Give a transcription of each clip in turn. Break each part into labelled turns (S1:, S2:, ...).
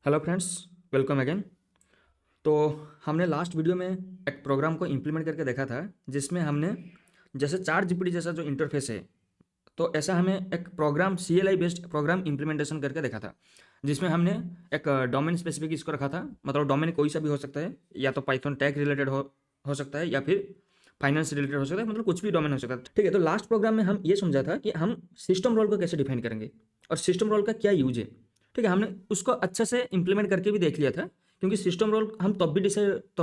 S1: Hello friends, welcome again. तो हमने last video में एक प्रोग्राम को इम्प्लीमेंट करके देखा था जिसमें हमने जैसे चार जीपीटी जैसा जो इंटरफेस है, तो ऐसा हमें एक program CLI based program implementation करके देखा था जिसमें हमने एक डोमेन स्पेसिफिक इसको रखा था। मतलब डोमेन कोई सा भी हो सकता है, या तो पाइथन टैग रिलेटेड हो सकता है, या फिर फाइनेंस रिलेटेड हो सकता है, मतलब कुछ भी डोमेन हो सकता है। ठीक है, तो लास्ट प्रोग्राम में हम ये समझा था कि हम सिस्टम रोल को कैसे डिफाइन करेंगे और सिस्टम रोल का क्या यूज है। ठीक है, हमने उसको अच्छे से इंप्लीमेंट करके भी देख लिया था, क्योंकि सिस्टम रोल हम तब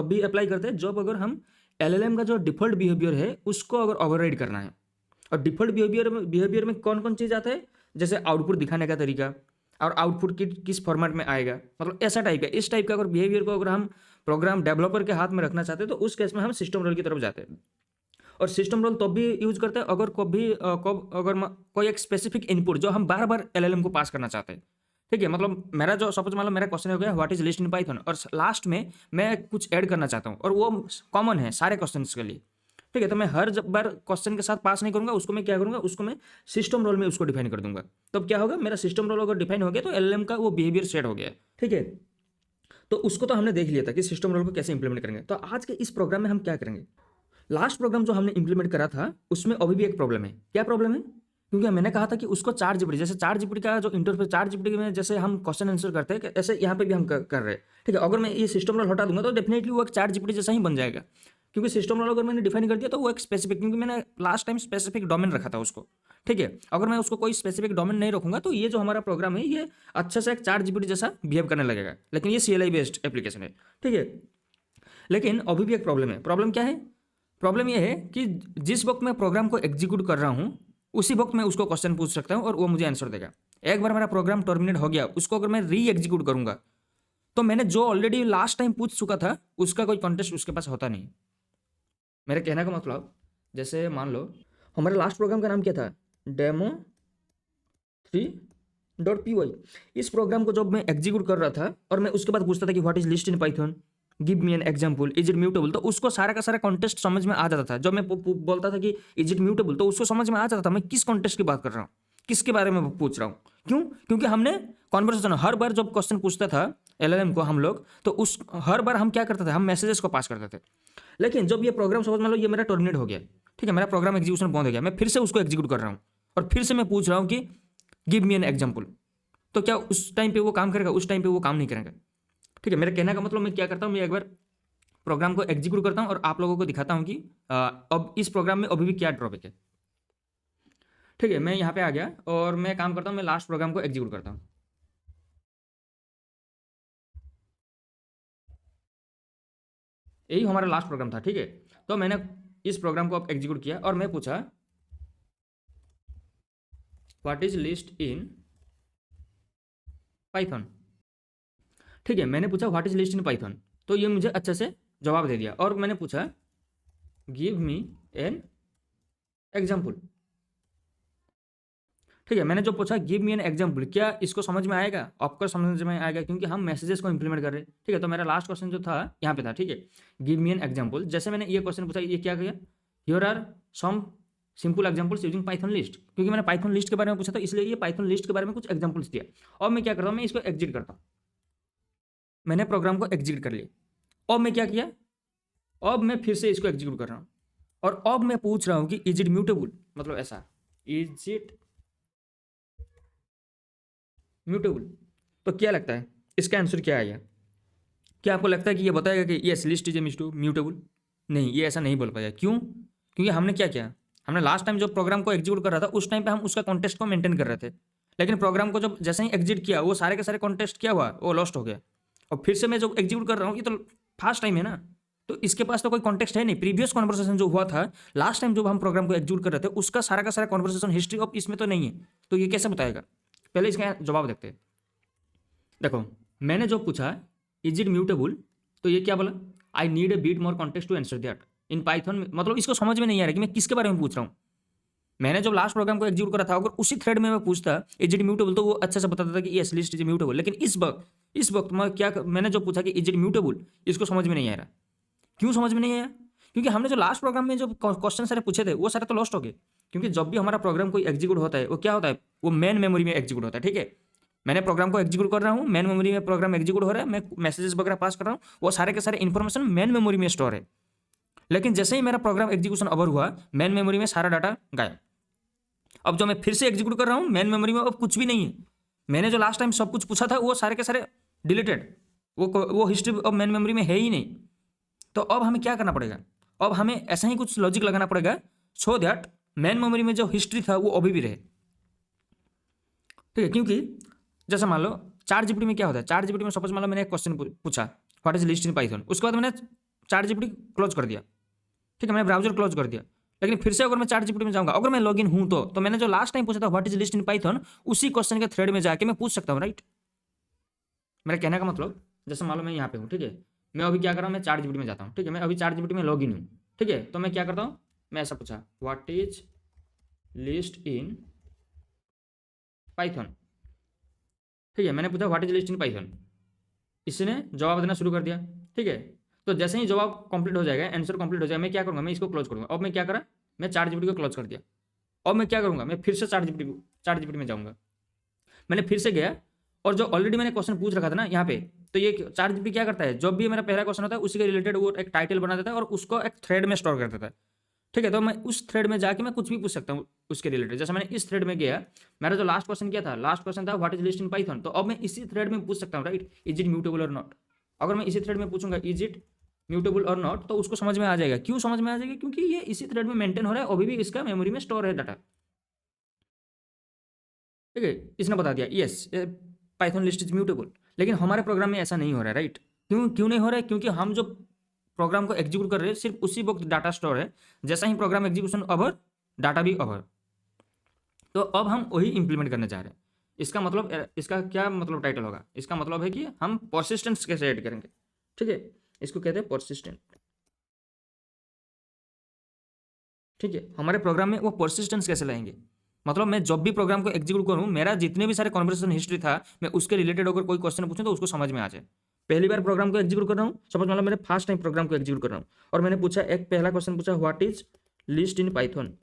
S1: भी अप्लाई करते हैं जब अगर हम LLM का जो डिफ़ॉल्ट बिहेवियर है उसको अगर ओवरराइड करना है। और डिफ़ॉल्ट बिहेवियर में कौन कौन चीज़ आता है, जैसे आउटपुट दिखाने का तरीका और आउटपुट किस फॉर्मेट में आएगा, मतलब ऐसा टाइप का, इस टाइप का अगर बिहेवियर को अगर हम प्रोग्राम डेवलपर के हाथ में रखना चाहते हैं तो उस केस में हम सिस्टम रोल की तरफ जाते हैं। और सिस्टम रोल तब भी यूज करते हैं अगर कोई एक स्पेसिफिक इनपुट जो हम बार बार LLM को पास करना चाहते हैं। ठीक है, मतलब मेरा जो सपोज मान लो मेरा क्वेश्चन हो गया what is list in Python, और लास्ट में मैं कुछ ऐड करना चाहता हूँ और वो कॉमन है सारे क्वेश्चन के लिए। ठीक है, तो मैं हर बार क्वेश्चन के साथ पास नहीं करूंगा, उसको मैं क्या करूंगा, उसको मैं सिस्टम रोल में उसको डिफाइन कर दूंगा। तब क्या होगा, मेरा सिस्टम रोल अगर डिफाइन हो गया तो LLM का वो बिहेवियर सेट हो गया। ठीक है, तो उसको तो हमने देख लिया था कि सिस्टम रोल को कैसे इंप्लीमेंट करेंगे। तो आज के इस प्रोग्राम में हम क्या करेंगे, लास्ट प्रोग्राम जो हमने इंप्लीमेंट करा था उसमें अभी भी एक प्रॉब्लम है। क्या प्रॉब्लम है, क्योंकि मैंने कहा था कि उसको चार जीपीटी, जैसे चार जीपीटी का जो इंटरफेस, चार जीपीटी में जैसे हम क्वेश्चन आंसर करते हैं ऐसे यहाँ पे भी हम कर रहे हैं। ठीक है, अगर मैं ये सिस्टम रोल हटा दूंगा तो डेफिनेटली वो एक चार जीपीटी जैसा ही बन जाएगा, क्योंकि सिस्टम रोल अगर मैंने डिफाइन कर दिया तो वो एक स्पेसिफिक, क्योंकि मैंने लास्ट टाइम स्पेसिफिक डोमेन रखा था उसको। ठीक है, अगर मैं उसको कोई स्पेसिफिक डोमेन नहीं रखूंगा तो ये जो हमारा प्रोग्राम है ये अच्छे से एक चार जीपीटी जैसा बिहेव करने लगेगा, लेकिन ये CLI बेस्ड एप्लीकेशन है। ठीक है, लेकिन अभी भी एक प्रॉब्लम है। प्रॉब्लम क्या है, प्रॉब्लम यह है कि जिस वक्त मैं प्रोग्राम को एग्जीक्यूट कर रहा हूँ उसी वक्त मैं उसको क्वेश्चन पूछ सकता हूँ और वो मुझे आंसर देगा। एक बार मेरा प्रोग्राम टर्मिनेट हो गया, उसको अगर मैं री एग्जीक्यूट करूंगा तो मैंने जो ऑलरेडी लास्ट टाइम पूछ चुका था उसका कोई कॉन्टेस्ट उसके पास होता नहीं। मेरे कहने का मतलब, जैसे मान लो हमारे लास्ट प्रोग्राम का नाम क्या था, demo3.py। इस प्रोग्राम को जब मैं एग्जीक्यूट कर रहा था और मैं उसके बाद पूछता था कि what is list in Python, give me an example, is it mutable, तो उसको सारा का सारा कॉन्टेस्ट समझ में आ जाता था। जब मैं बोलता था कि इज इट म्यूटेबल तो उसको समझ में आ जाता था मैं किस कॉन्टेस्ट की बात कर रहा हूँ, किसके बारे में पूछ रहा हूँ। क्यों, क्योंकि हमने कॉन्वर्सेशन हर बार जब क्वेश्चन पूछता था LLM को हम लोग, तो उस हर बार हम क्या करते थे, हम मैसेजेस को पास करते थे। लेकिन जब ये प्रोग्राम सपोज मान लो ये मेरा टर्मिनेट हो गया, ठीक है, मेरा प्रोग्राम एग्जीक्यूशन बंद हो गया, मैं फिर से उसको एग्जीक्यूट कर रहा हूँ और फिर से मैं पूछ रहा हूँ कि गिव मी एन एग्जाम्पल, तो क्या उस टाइम पे वो काम करेगा, उस टाइम पे वो काम नहीं करेगा। ठीक है, मेरे कहने का मतलब मैं क्या करता हूँ, मैं एक बार प्रोग्राम को एग्जीक्यूट करता हूँ और आप लोगों को दिखाता हूँ कि अब इस प्रोग्राम में अभी भी क्या ड्रॉबैक है। ठीक है, मैं यहाँ पे आ गया और मैं काम करता हूँ, मैं लास्ट प्रोग्राम को एग्जीक्यूट करता हूँ। यही हमारा लास्ट प्रोग्राम था। ठीक है, तो मैंने इस प्रोग्राम को अब एग्जीक्यूट किया और मैं पूछा what is list in Python. ठीक है, मैंने पूछा what is list in Python, तो ये मुझे अच्छे से जवाब दे दिया। और मैंने पूछा गिव मी एन एग्जाम्पल। ठीक है, मैंने जो पूछा गिव मी एन एग्जाम्पल, क्या इसको समझ में आएगा, आपको समझ में आएगा, क्योंकि हम मैसेजेस को इंप्लीमेंट कर रहे हैं। ठीक है, तो मेरा लास्ट क्वेश्चन जो था यहाँ पे था। ठीक है, गिव मी एन एग्जाम्पल, जैसे मैंने ये क्वेश्चन पूछा, ये क्या किया, here are some simple examples using Python list, क्योंकि मैंने पाइथन लिस्ट के बारे में पूछा था इसलिए ये पाइथन लिस्ट के बारे में कुछ एग्जाम्पल्स दिया। और मैं क्या करता हूँ, मैं इसको एग्जीक्यूट करता हूँ। मैंने प्रोग्राम को एग्जीक्यूट कर लिया और मैं क्या किया, अब मैं फिर से इसको एग्जीक्यूट कर रहा हूँ और अब मैं पूछ रहा हूँ कि इज इट म्यूटेबल, मतलब ऐसा, इज इट म्यूटेबल। तो क्या लगता है इसका आंसर क्या आएगा, क्या आपको लगता है कि ये बताएगा कि yes list is a mutable? नहीं, ये ऐसा नहीं बोल पाएगा। क्यों, क्योंकि हमने क्या किया, हमने लास्ट टाइम जो प्रोग्राम को एग्जीक्यूट कर रहा था उस टाइम पे हम उसका कॉन्टेस्ट को मेंटेन कर रहे थे, लेकिन प्रोग्राम को जब जैसे ही एग्जिट किया वो सारे के सारे कॉन्टेस्ट क्या हुआ, वो लॉस्ट हो गया। और फिर से मैं जो एग्जीक्यूट कर रहा हूँ ये तो फास्ट टाइम है ना, तो इसके पास तो कोई कॉन्टेक्स्ट है नहीं। प्रीवियस कॉन्वर्सेशन जो हुआ था लास्ट टाइम जब हम प्रोग्राम को एग्जीक्यूट कर रहे थे उसका सारा का सारा कॉन्वर्सेशन हिस्ट्री ऑफ इसमें तो नहीं है, तो ये कैसे बताएगा। पहले इसका जवाब देखते हैं। देखो, मैंने जो पूछा इज इट म्यूटेबल, तो ये क्या बोला, I need a bit more context to answer that in Python. मतलब इसको समझ में नहीं आ रहा कि मैं किसके बारे में पूछ रहा हूँ। मैंने जब लास्ट प्रोग्राम को एग्जीक्यूट करा था अगर उसी थ्रेड में मैं पूछता इज इट म्यूटेबल तो वो अच्छे से बताता था कि यस लिस्ट इज म्यूटेबल। लेकिन इस वक्त मैं क्या, मैंने जो पूछा कि इज इट म्यूटेबल, इसको समझ में नहीं आ रहा। क्यों समझ में नहीं आया, क्योंकि हमने जो लास्ट प्रोग्राम में जो क्वेश्चन सारे पूछे थे वो सारे तो लॉस्ट हो गए। क्योंकि जब भी हमारा प्रोग्राम कोई एग्जीक्यूट होता है वो क्या होता है, वो मेन मेमोरी में एग्जीक्यूट होता है। ठीक है, मैंने प्रोग्राम को एग्जीक्यूट कर रहा हूँ, मेन मेमोरी में प्रोग्राम एग्जीक्यूट हो रहा है, मैं मैसेजेस वगैरह पास कर रहा हूँ, वो सारे के सारे इन्फॉर्मेशन मेन मेमोरी में स्टोर है। लेकिन जैसे ही मेरा प्रोग्राम एग्जीक्यूशन ओवर हुआ, मेन मेमोरी में सारा डाटा गायब। अब जो मैं फिर से एग्जीक्यूट कर रहा हूँ, मेन मेमोरी में अब कुछ भी नहीं है। मैंने जो लास्ट टाइम सब कुछ पूछा था वो सारे के सारे डिलीटेड, वो हिस्ट्री अब मेन मेमोरी में है ही नहीं। तो अब हमें क्या करना पड़ेगा, अब हमें ऐसा ही कुछ लॉजिक लगाना पड़ेगा सो दैट मेन मेमोरी में जो हिस्ट्री था वो अभी भी रहे। ठीक है, क्योंकि जैसे मान लो चार जीपीटी में क्या होता है, चार जीपीटी में सपोज मान लो मैंने एक क्वेश्चन पूछा what is list in Python, उसके बाद मैंने चार जीपीटी क्लोज कर दिया। ठीक है, मैंने ब्राउजर क्लोज कर दिया, लेकिन फिर से अगर मैं चार जीपीटी में जाऊंगा, अगर मैं लॉगिन हूं तो मैंने जो लास्ट टाइम पूछा था what is list in Python, उसी क्वेश्चन के थ्रेड में जाके मैं पूछ सकता हूँ, राइट। मेरा कहने का मतलब, जैसे मान लो मैं यहाँ पे हूँ, ठीक है, मैं अभी क्या कर रहा हूँ, मैं चार जीपीटी में जाता हूँ, ठीक है, मैं अभी चार जीपीटी में लॉगिन हूँ, ठीक है, तो मैं क्या करता हूँ, मैं ऐसा पूछा what is list in Python. ठीक है, मैंने पूछा what is list in Python, इसने जवाब देना शुरू कर दिया। ठीक है, तो जैसे ही जवाब कंप्लीट हो जाएगा, आंसर कंप्लीट हो जाएगा, मैं क्या करूँगा, मैं इसको क्लोज करूँगा। अब मैं क्या करा, मैं चार जीपीटी को क्लोज कर दिया। अब मैं क्या करूँगा, मैं फिर से चार जीपीटी में जाऊँगा। मैंने फिर से गया, और जो ऑलरेडी मैंने क्वेश्चन पूछ रखा था ना यहाँ पे, तो ये चार जीपीटी क्या करता है, जब भी मेरा पहला क्वेश्चन होता है उसी के रिलेटेड वो एक टाइटल बना देता है और उसको एक थ्रेड में स्टोर कर देता है। ठीक है, तो मैं उस थ्रेड में जाके मैं कुछ भी पूछ सकता हूँ उसके रिलेटेड। जैसे मैंने इस थ्रेड में गया, मेरा जो लास्ट क्वेश्चन किया था, लास्ट क्वेश्चन था what is list in Python, तो अब मैं इसी थ्रेड में पूछ सकता हूँ, राइट, इज इट म्यूटेबल और नॉट। अगर मैं इसी थ्रेड में पूछूंगा इज इट म्यूटेबल और नॉट, तो उसको समझ में आ जाएगा। क्यों समझ में आ जाएगा, क्योंकि ये इसी थ्रेड में मेंटेन हो रहा है, अभी भी इसका मेमोरी में स्टोर है डाटा। ठीक है, इसने बता दिया yes Python list is mutable, लेकिन हमारे प्रोग्राम में ऐसा नहीं हो रहा है, राइट। क्यों क्यों नहीं हो रहा है, क्योंकि हम जो प्रोग्राम को एग्जीक्यूट कर रहे हैं सिर्फ उसी वक्त डाटा स्टोर है, जैसा ही प्रोग्राम एग्जीक्यूशन ओवर, डाटा भी ओवर। तो अब हम वही इंप्लीमेंट करने जा रहे हैं। इसका मतलब, इसका क्या मतलब टाइटल होगा, इसका मतलब है कि हम परसिस्टेंस कैसे ऐड करेंगे। ठीक है, इसको कहते हैं परसिस्टेंट। ठीक है, हमारे प्रोग्राम में वो परसिस्टेंस कैसे लाएंगे, मतलब मैं जब भी प्रोग्राम को एग्जीक्यूट करूं, मेरा जितने भी सारे कन्वर्सेशन हिस्ट्री था, मैं उसके रिलेटेड अगर कोई क्वेश्चन पूछूं तो उसको समझ में आ जाए। पहली बार प्रोग्राम को एग्जीक्यूट कर रहा हूँ, सपोज मतलब मैंने फर्स्ट टाइम प्रोग्राम को एग्जीक्यूट कर रहा हूँ, और मैंने पूछा, एक पहला क्वेश्चन पूछा what is list in Python.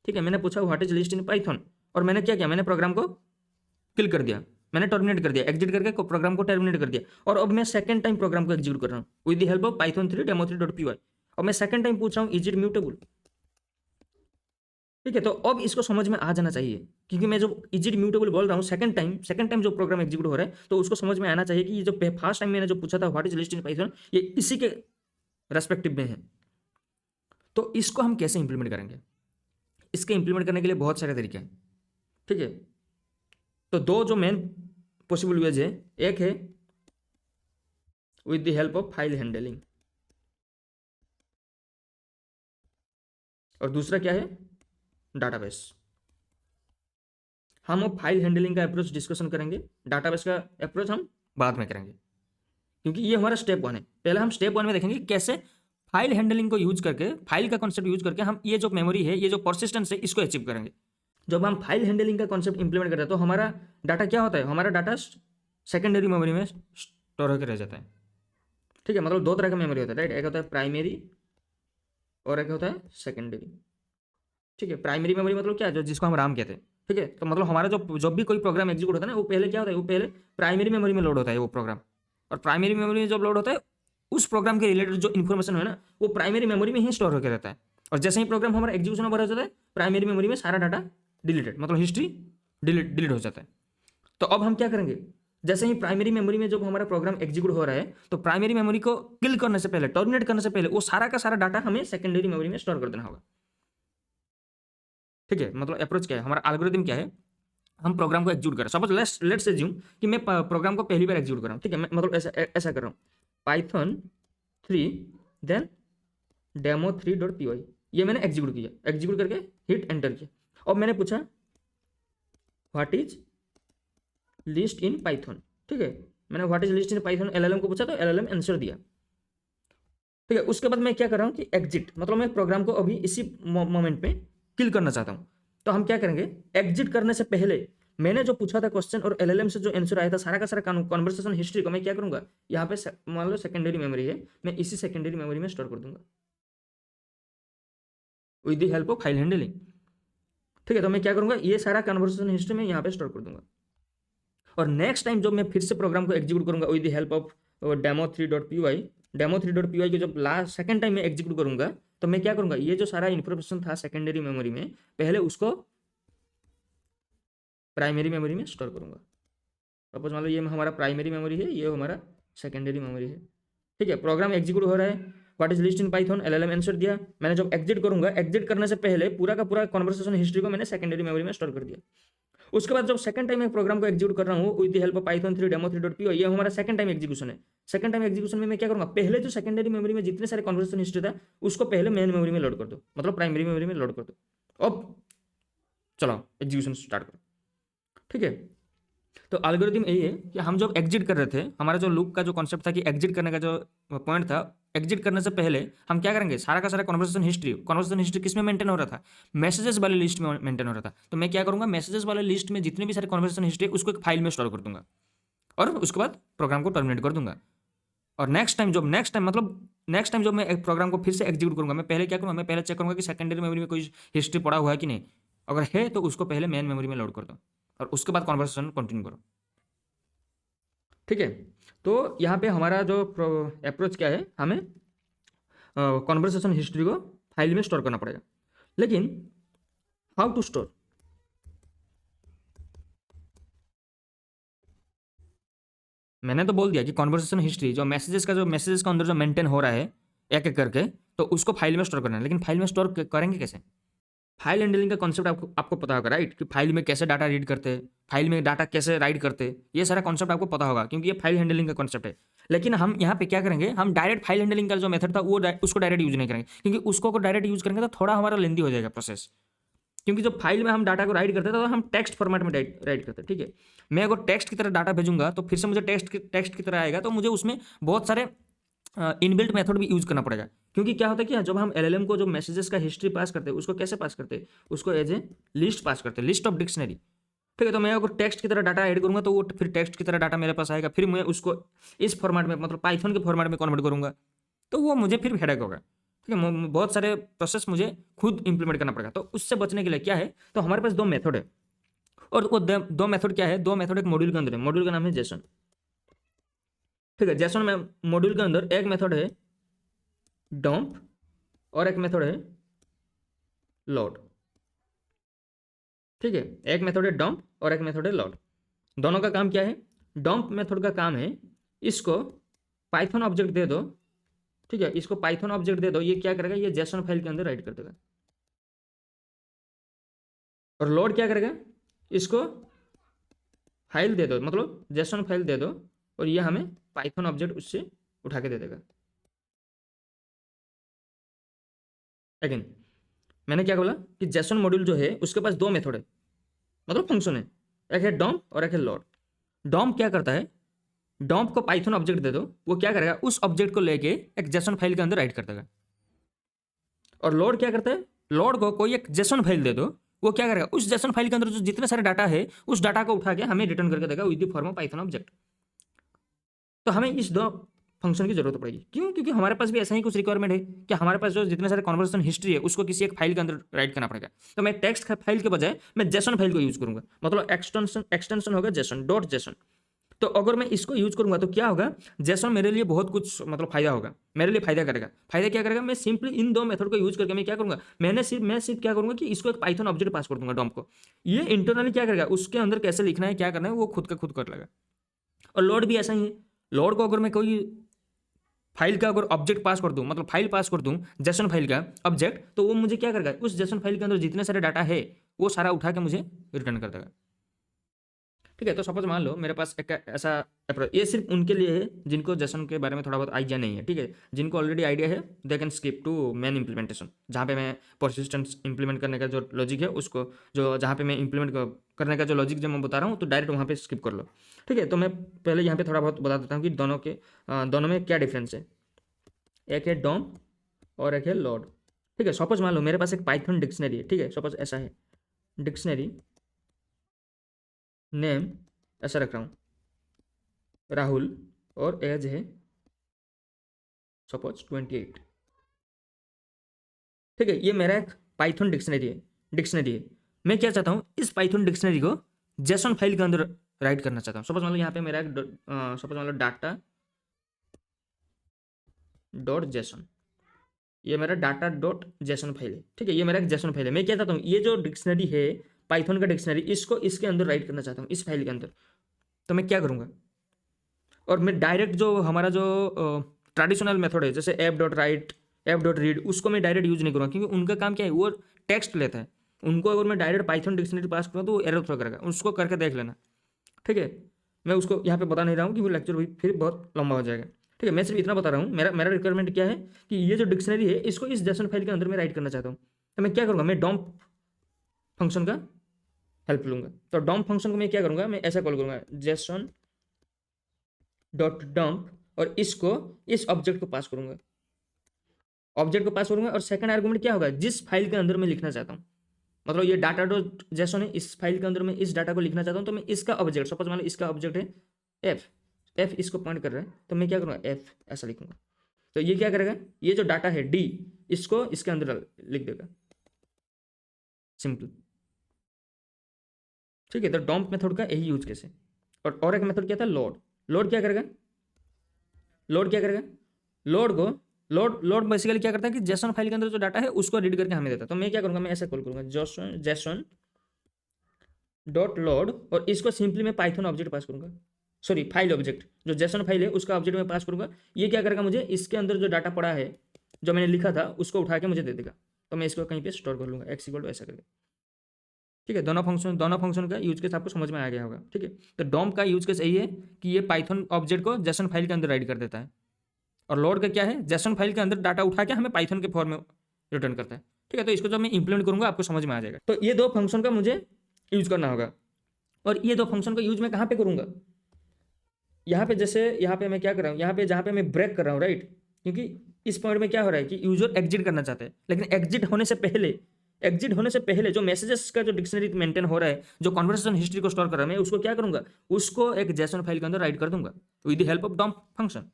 S1: ठीक है, मैंने पूछा what is list in Python, और मैंने क्या किया, मैंने प्रोग्राम को किल कर दिया, मैंने टर्मिनेट कर दिया, एग्जिट करके प्रोग्राम को टर्मिनेट कर दिया। और अब मैं सेकंड टाइम प्रोग्राम को एग्जीक्यूट कर रहा हूँ with the help of Python 3 demo3.py। और मैं सेकंड टाइम पूछ रहा हूँ इज इट म्यूटेबल। ठीक है, तो अब इसको समझ में आ जाना चाहिए, क्योंकि मैं जो इज इट म्यूटेबल बोल रहा हूँ सेकंड टाइम जो प्रोग्राम एग्जीक्यूट हो रहा है, तो उसको समझ में आना चाहिए कि ये जो फर्स्ट टाइम मैंने जो पूछा था what is list in Python, ये इसी के रेस्पेक्टिव में है। तो इसको हम कैसे इंप्लीमेंट करेंगे, इसके इंप्लीमेंट करने के लिए बहुत सारे तरीके हैं। ठीक है, तो दो जो मेन पॉसिबल वेज है, एक है with the help of file handling, और दूसरा क्या है, डाटाबेस। हम अब फाइल हैंडलिंग का अप्रोच डिस्कशन करेंगे, डाटाबेस का अप्रोच हम बाद में करेंगे, क्योंकि ये हमारा स्टेप 1 है। पहले हम स्टेप 1 में देखेंगे कैसे फाइल हैंडलिंग को यूज करके, फाइल का कॉन्सेप्ट यूज करके हम ये जो मेमोरी है, ये जो परसिस्टेंस है, इसको अचीव करेंगे। जब हम फाइल हैंडलिंग का कॉन्सेप्ट इंप्लीमेंट करते हैं तो हमारा डाटा क्या होता है, हमारा डाटा सेकेंडरी मेमोरी में स्टोर होकर रह जाता है। ठीक है, मतलब दो तरह का मेमोरी होता है, राइट, एक होता है प्राइमरी और एक होता है सेकेंडरी। ठीक है, प्राइमरी मेमोरी मतलब क्या है, जो जिसको हम राम कहते हैं। ठीक है, तो मतलब हमारा जो जब भी कोई प्रोग्राम एग्जीक्यूट होता है ना, वो पहले क्या होता है, वो पहले प्राइमरी मेमोरी में लोड होता है वो प्रोग्राम। और प्राइमरी मेमोरी में जब लोड होता है, उस प्रोग्राम के रिलेटेड जो इन्फॉर्मेशन है ना, वो प्राइमरी मेमोरी में ही स्टोर होकर रहता है। और जैसे ही प्रोग्राम हमारा एग्जीक्यूशन ओवर हो जाता है, प्राइमरी मेमोरी में सारा डाटा डिलीटेड, मतलब हिस्ट्री डिलीट हो जाता है। तो अब हम क्या करेंगे, जैसे ही प्राइमरी मेमोरी में जब हमारा प्रोग्राम एग्जीक्यूट हो रहा है, तो प्राइमरी मेमोरी को किल करने से पहले, टर्मिनेट करने से पहले, वो सारा का सारा डाटा हमें सेकेंडरी मेमोरी में स्टोर कर देना होगा। ठीक है, मतलब अप्रोच क्या है, हमारा एल्गोरिथम क्या है, हम प्रोग्राम को एग्जीक्यूट करें। सपोज लेट्स एज्यूम कि मैं प्रोग्राम को पहली बार एग्जीक्यूट कर रहा हूँ। ठीक है, मैं मतलब ऐसा कर रहा हूँ, पाइथन 3 देन demo3.py, ये मैंने एग्जीक्यूट किया, एग्जीक्यूट करके हिट एंटर किया। अब मैंने पूछा what is list in Python. ठीक है, मैंने what is list in Python LLM को पूछा, तो एलएलएम आंसर दिया। ठीक है, उसके बाद मैं क्या कर रहा हूँ कि एग्जिट, मतलब मैं प्रोग्राम को अभी इसी मोमेंट में किल करना चाहता हूँ। तो हम क्या करेंगे, एग्जिट करने से पहले मैंने जो पूछा था क्वेश्चन और एलएलएम से जो आंसर आया था, सारा का सारा कॉन्वर्सेशन हिस्ट्री को मैं क्या करूंगा, यहाँ पे मान लो सेकेंडरी मेमोरी है, मैं इसी सेकेंडरी मेमोरी में स्टोर कर दूंगा with the help of file handling. ठीक है, तो मैं क्या करूंगा, ये सारा कन्वर्सेशन हिस्ट्री में यहाँ पे स्टोर कर दूंगा। और नेक्स्ट टाइम जब मैं फिर से प्रोग्राम को एग्जीक्यूट करूंगा with the help of demo3.py को जब लास्ट सेकंड टाइम मैं एग्जीक्यूट करूंगा तो मैं क्या करूंगा, ये जो सारा इन्फॉर्मेशन था सेकेंडरी मेमोरी में, पहले उसको प्राइमरी मेमोरी में स्टोर करूंगा। सपोज मान लो ये हमारा प्राइमरी मेमोरी है, ये हमारा सेकेंडरी मेमोरी है। ठीक है, प्रोग्राम एग्जीक्यूट हो रहा है, what is list in Python, LLM answer दिया मैंने। जब एग्जिट करूंगा, एग्जिट करने से पहले पूरा का पूरा कन्वर्सेशन हिस्ट्री को मैंने सेकेंडरी मेमोरी में स्टोर कर दिया। उसके बाद जब सेकंड टाइम मैं प्रोग्राम को एग्जीक्यूट कर रहा हूँ with the help of Python 3 demo3.py, ये हमारा सेकंड टाइम एग्जीक्यूशन है। सेकंड टाइम एग्जीक्यूशन में मैं क्या करूंगा, पहले जो सेकेंडरी मेमोरी में जितने सारे कन्वर्सेशन हिस्ट्री था उसको पहले मेन मेमोरी में लोड कर दो, मतलब प्राइमरी मेमोरी में लोड कर दो। अब चलो एग्जीक्यूशन स्टार्ट करो। ठीक है, तो एल्गोरिथम यही है कि हम जब एग्जिट कर रहे थे, हमारा जो लूप का जो कॉन्सेप्ट था कि एग्जिट करने का जो पॉइंट था, एग्जिट करने से पहले हम क्या करेंगे, सारा का सारा कन्वर्सेशन हिस्ट्री किस में मेंटेन हो रहा था, मैसेजेस वाले लिस्ट में मेंटेन हो रहा था। तो मैं क्या करूंगा, मैसेजेस वाले लिस्ट में जितने भी सारे कन्वर्सेशन हिस्ट्री उसको एक फाइल में स्टोर कर दूंगा और उसके बाद प्रोग्राम को टर्मिनेट कर दूंगा। और नेक्स्ट टाइम जब मैं एक प्रोग्राम को फिर से एग्जीक्यूट करूंगा, मैं पहले क्या करूंगा, मैं पहले चेक करूंगा कि सेकेंडरी मेमोरी में कोई हिस्ट्री पड़ा हुआ है कि नहीं। अगर है तो उसको पहले मेन मेमोरी में लोड कर दो और उसके बाद कन्वर्सेशन कंटिन्यू करो। ठीक है, तो यहाँ पे हमारा जो अप्रोच क्या है, हमें कॉन्वर्सेशन हिस्ट्री को फाइल में स्टोर करना पड़ेगा। लेकिन हाउ टू स्टोर, मैंने तो बोल दिया कि कॉन्वर्सेशन हिस्ट्री जो मैसेजेस का अंदर जो मेंटेन हो रहा है एक एक करके, तो उसको फाइल में स्टोर करना है। लेकिन फाइल में स्टोर करेंगे कैसे, फाइल हैंडलिंग का कॉन्सेप्ट आपको पता होगा राइट, कि फाइल में कैसे डाटा रीड करते हैं, फाइल में डाटा कैसे राइट करते हैं, ये सारा कॉन्सेप्ट आपको पता होगा क्योंकि ये फाइल हैंडलिंग का कॉन्सेप्ट है। लेकिन हम यहाँ पे क्या करेंगे, हम डायरेक्ट फाइल हैंडलिंग का जो मेथड था वो उसको डायरेक्ट यूज नहीं करेंगे, क्योंकि उसको अगर डायरेक्ट यूज करेंगे तो थोड़ा हमारा लेंदी हो जाएगा प्रोसेस। क्योंकि जब फाइल में हम डाटा को राइट करते हैं तो हम टेक्स्ट फॉर्मेट में राइट करते हैं। ठीक है, मैं अगर टेक्स्ट की तरह डाटा भेजूंगा तो फिर से मुझे टेक्स्ट की तरह आएगा, तो मुझे उसमें बहुत सारे इनबिल्ट मेथड भी यूज करना पड़ेगा। क्योंकि क्या होता है कि जब हम एलएलएम को जो मैसेजेस का हिस्ट्री पास करते हैं उसको कैसे पास करते हैं, उसको एज ए लिस्ट पास करते हैं, लिस्ट ऑफ डिक्शनरी। ठीक है, तो मैं अगर टेक्स्ट की तरह डाटा ऐड करूंगा तो वो फिर टेक्स्ट की तरह डाटा मेरे पास आएगा, फिर मैं उसको इस फॉर्मेट में मतलब पाइथन के फॉर्मेट में कन्वर्ट करूंगा, तो वो मुझे फिर हेडेक होगा। ठीक है, बहुत सारे प्रोसेस मुझे खुद इंप्लीमेंट करना पड़ेगा। तो उससे बचने के लिए क्या है, तो हमारे पास दो मेथड है, और वो दो मेथड क्या है, दो मेथड एक मॉड्यूल के अंदर है। मॉड्यूल का नाम है जेसन। ठीक है, जेसन में मॉड्यूल के अंदर एक मेथड है डंप और एक मेथड है लोड। ठीक है, एक मेथड है डंप और एक मेथड है लोड। दोनों का काम क्या है, डंप मेथड का काम है इसको पाइथन ऑब्जेक्ट दे दो। ठीक है, इसको पाइथन ऑब्जेक्ट दे दो, ये क्या करेगा, ये जेसन फाइल के अंदर राइट कर देगा। और लोड क्या करेगा, इसको फाइल दे दो, मतलब जेसन फाइल दे दो, और ये हमें पाइथन ऑब्जेक्ट उससे उठा के दे देगा। अगेन मैंने क्या बोला कि जेसन मॉड्यूल जो है उसके पास दो मेथड है, मतलब फंक्शन है, एक है डॉम्प और एक है लोड। डॉम्प क्या करता है, डॉम्प को पाइथन ऑब्जेक्ट दे दो, वो क्या करेगा, उस ऑब्जेक्ट को लेके एक जेसन फाइल के अंदर राइट कर देगा। और लोड क्या करता है, लोड को कोई एक जेसन फाइल दे दो, वो क्या करेगा, उस जेसन फाइल के अंदर जो जितने सारे डाटा है उस डाटा को उठा के हमें रिटर्न करके देगा with the form of Python object. तो हमें इस दो फंक्शन की जरूरत पड़ेगी। क्यों, क्योंकि हमारे पास भी ऐसा ही कुछ रिक्वायरमेंट है कि हमारे पास जो जितने सारे कन्वर्सेशन हिस्ट्री है उसको किसी एक फाइल के अंदर राइट करना पड़ेगा। तो मैं टेक्स्ट फाइल के बजाय मैं जेसन फाइल को यूज करूंगा, मतलब एक्सटेंशन होगा जेसन, डॉट जेसन। तो अगर मैं इसको यूज करूंगा तो क्या होगा, जेसन मेरे लिए बहुत कुछ मतलब फायदा होगा, मेरे लिए फायदा करेगा। फायदा क्या करेगा, मैं सिंपली इन दो मेथड को यूज करके मैं क्या करूंगा, मैं सिर्फ क्या करूंगा कि इसको एक पाइथन ऑब्जेक्ट पास कर दूंगा डॉम्प को। ये इंटरनली क्या करेगा, उसके अंदर कैसे लिखना है क्या करना है वो खुद का खुद कर लेगा। और लोड भी ऐसा ही है, लोड को अगर मैं कोई फाइल का अगर ऑब्जेक्ट पास कर दूं, मतलब फाइल पास कर दूं जेसन फाइल का ऑब्जेक्ट, तो वो मुझे क्या करेगा, उस जेसन फाइल के अंदर जितने सारे डाटा है वो सारा उठा के मुझे रिटर्न कर देगा। ठीक है, तो सपोज मान लो मेरे पास एक ऐसा अप्रोच, ये सिर्फ उनके लिए है जिनको जेसन के बारे में थोड़ा बहुत आइडिया नहीं है। ठीक है, जिनको ऑलरेडी आइडिया है they can skip to main implementation, जहाँ पे मैं परसिस्टेंस इंप्लीमेंट करने का जो लॉजिक है उसको, जो जहाँ पे मैं इंप्लीमेंट करने का जो लॉजिक जब मैं बता रहा हूँ तो डायरेक्ट वहाँ पे स्किप कर लो। ठीक है, तो मैं पहले यहाँ पे थोड़ा बहुत बता देता हूँ कि दोनों में क्या डिफरेंस है। एक है डॉम और एक है लोड। ठीक है, सपोज मान लो मेरे पास एक पाइथन डिक्शनरी है। ठीक है, सपोज ऐसा है, डिक्शनरी नेम ऐसा रख रहा हूँ राहुल, और एज है सपोज 28। ठीक है, ये मेरा एक पाइथन डिक्शनरी है। मैं क्या चाहता हूँ, इस पाइथन डिक्शनरी को जेसन फाइल के अंदर राइट करना चाहता हूँ। सपोज मतलब यहाँ पे मेरा एक सपोज मतलब डाटा डॉट जेसन, ये मेरा डाटा डॉट जेसन फाइल है, ठीक है, ये मेरा एक जेसन फाइल है। मैं क्या चाहता हूँ, ये जो डिक्शनरी है पाइथन का डिक्शनरी, इसको इसके अंदर राइट करना चाहता हूँ, इस फाइल के अंदर। तो मैं क्या करूँगा, और मैं डायरेक्ट जो हमारा जो ट्रेडिशनल मेथड है जैसे app dot right, app dot read, उसको मैं डायरेक्ट यूज नहीं करूँगा, क्योंकि उनका काम क्या है, वो टेक्स्ट लेता है। उनको अगर मैं डायरेक्ट पाइथन डिक्शनरी पास करूँ तो वो एरर थ्रो करेगा, उसको करके देख लेना, ठीक है। मैं उसको यहाँ पे बता नहीं रहा हूँ कि वो लेक्चर भी फिर बहुत लंबा हो जाएगा, ठीक है। मैं सिर्फ इतना बता रहा हूँ, मेरा मेरा रिक्वायरमेंट क्या है कि ये जो डिक्शनरी है इसको इस जेसन फाइल के अंदर मैं राइट करना चाहता हूँ। तो मैं क्या करूँगा, मैं डॉम्प फंक्शन का हेल्प लूंगा। तो डॉम्प फंक्शन को मैं क्या करूँगा, मैं ऐसा कॉल करूँगा जेसन डॉट डम्प, और इसको इस ऑब्जेक्ट को पास करूंगा, ऑब्जेक्ट को पास करूंगा। और सेकंड आर्गुमेंट क्या होगा, जिस फाइल के अंदर मैं लिखना चाहता हूँ, मतलब ये डाटा डॉट जेसन है, इस फाइल के अंदर मैं इस डाटा को लिखना चाहता हूँ, तो मैं इसका ऑब्जेक्ट, सपोज मान लो इसका ऑब्जेक्ट है एफ, एफ इसको पॉइंट कर रहा है, तो मैं क्या करूँगा एफ ऐसा लिखूंगा। तो ये क्या करेगा, ये जो डाटा है डी, इसको इसके अंदर लिख देगा, सिंपल, ठीक है। तो डॉम्प मेथड का यही यूज केस है। और एक मेथड क्या था, लोड। लोड क्या करेगा, लोड क्या करेगा, लोड को लोड बेसिकली क्या करता है कि जेसन फाइल के अंदर जो डाटा है उसको रीड करके हमें देता है। तो मैं क्या करूंगा, मैं ऐसे कॉल करूंगा जेसन डॉट लोड, और इसको सिंपली मैं पाइथन ऑब्जेक्ट पास करूंगा, सॉरी फाइल ऑब्जेक्ट, जो जेसन फाइल है उसका ऑब्जेक्ट मैं पास करूंगा। ये क्या करेगा, मुझे इसके अंदर जो डाटा पड़ा है जो मैंने लिखा था उसको उठा के मुझे दे देगा। तो मैं इसको कहीं पे स्टोर कर लूंगा एक्स इक्वल टू ऐसा करके, ठीक है। दोनों फंक्शन का यूज केस आपको समझ में आ गया होगा, ठीक है। तो डॉम्प का यूज केस यही है कि ये पाइथन ऑब्जेक्ट को जेसन फाइल के अंदर राइट कर देता है, और लोड का क्या है, जेसन फाइल के अंदर डाटा उठा के हमें पाइथन के फॉर्म में रिटर्न करता है, ठीक है। तो इसको जब मैं इंप्लीमेंट करूंगा आपको समझ में आ जाएगा। तो ये दो फंक्शन का मुझे यूज करना होगा, और ये दो फंक्शन का यूज मैं कहाँ पे करूंगा, यहाँ पे, जैसे यहाँ पे मैं क्या कर रहा हूँ, यहाँ पे जहाँ पे मैं ब्रेक कर रहा हूँ, राइट। क्योंकि इस पॉइंट में क्या हो रहा है कि यूजर एग्जिट करना चाहते हैं, लेकिन एग्जिट होने से पहले जो मैसेजेस का जो डिक्शनरी मेंटेन हो रहा है, जो कन्वर्सेशन हिस्ट्री को स्टोर कर रहा है, मैं उसको क्या करूंगा, उसको एक जेसन फाइल के अंदर राइट कर दूंगा with the help of dump function.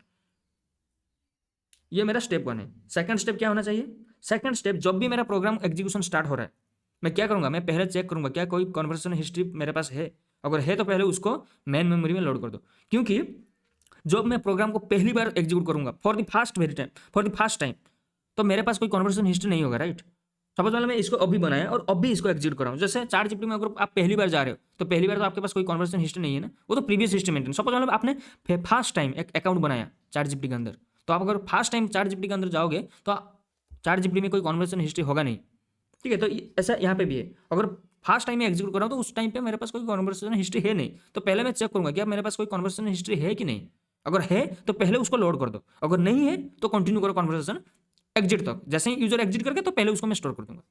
S1: ये मेरा स्टेप 1 है। सेकंड स्टेप क्या होना चाहिए, सेकंड स्टेप जब भी मेरा प्रोग्राम एग्जीक्यूशन स्टार्ट हो रहा है, मैं क्या करूंगा, मैं पहले चेक करूंगा क्या कोई कन्वर्सेशन हिस्ट्री मेरे पास है, अगर है तो पहले उसको मेन मेमोरी में लोड कर दो। क्योंकि जब मैं प्रोग्राम को पहली बार एग्जीक्यूट करूंगा फॉर द फर्स्ट टाइम, तो मेरे पास कोई कन्वर्सेशन हिस्ट्री नहीं होगा, राइट। सपोज वाला मैं इसको अभी बनाया और अभी इसको एग्जीक्यूट कर रहा हूँ। जैसे चार जीपीटी में अगर आप पहली बार जा रहे हो तो पहली बार तो आपके पास कोई कन्वर्सेशन हिस्ट्री नहीं है ना, वो तो प्रीवियस हिस्ट्री मेंटेन। सपोज वाला आपने फर्स्ट टाइम एक अकाउंट बनाया चार जीपीटी के अंदर, तो आप अगर फर्स्ट टाइम चार जीपीटी के अंदर जाओगे तो चार जीपीटी में कोई कन्वर्सेशन हिस्ट्री होगा नहीं, ठीक है। तो ऐसा यहाँ पे भी है, अगर फर्स्ट टाइम में एग्जीक्यूट कर रहा हूँ तो उस टाइम पे मेरे पास कोई कन्वर्सेशन हिस्ट्री है नहीं, तो पहले मैं चेक करूंगा कि मेरे पास कोई कन्वर्सेशन हिस्ट्री है कि नहीं। अगर है तो पहले उसको लोड कर दो, अगर नहीं है तो कंटिन्यू करो कन्वर्सेशन एग्जिट तक। जैसे ही यूजर एग्जिट करके तो पहले उसको मैं स्टोर कर दूंगा,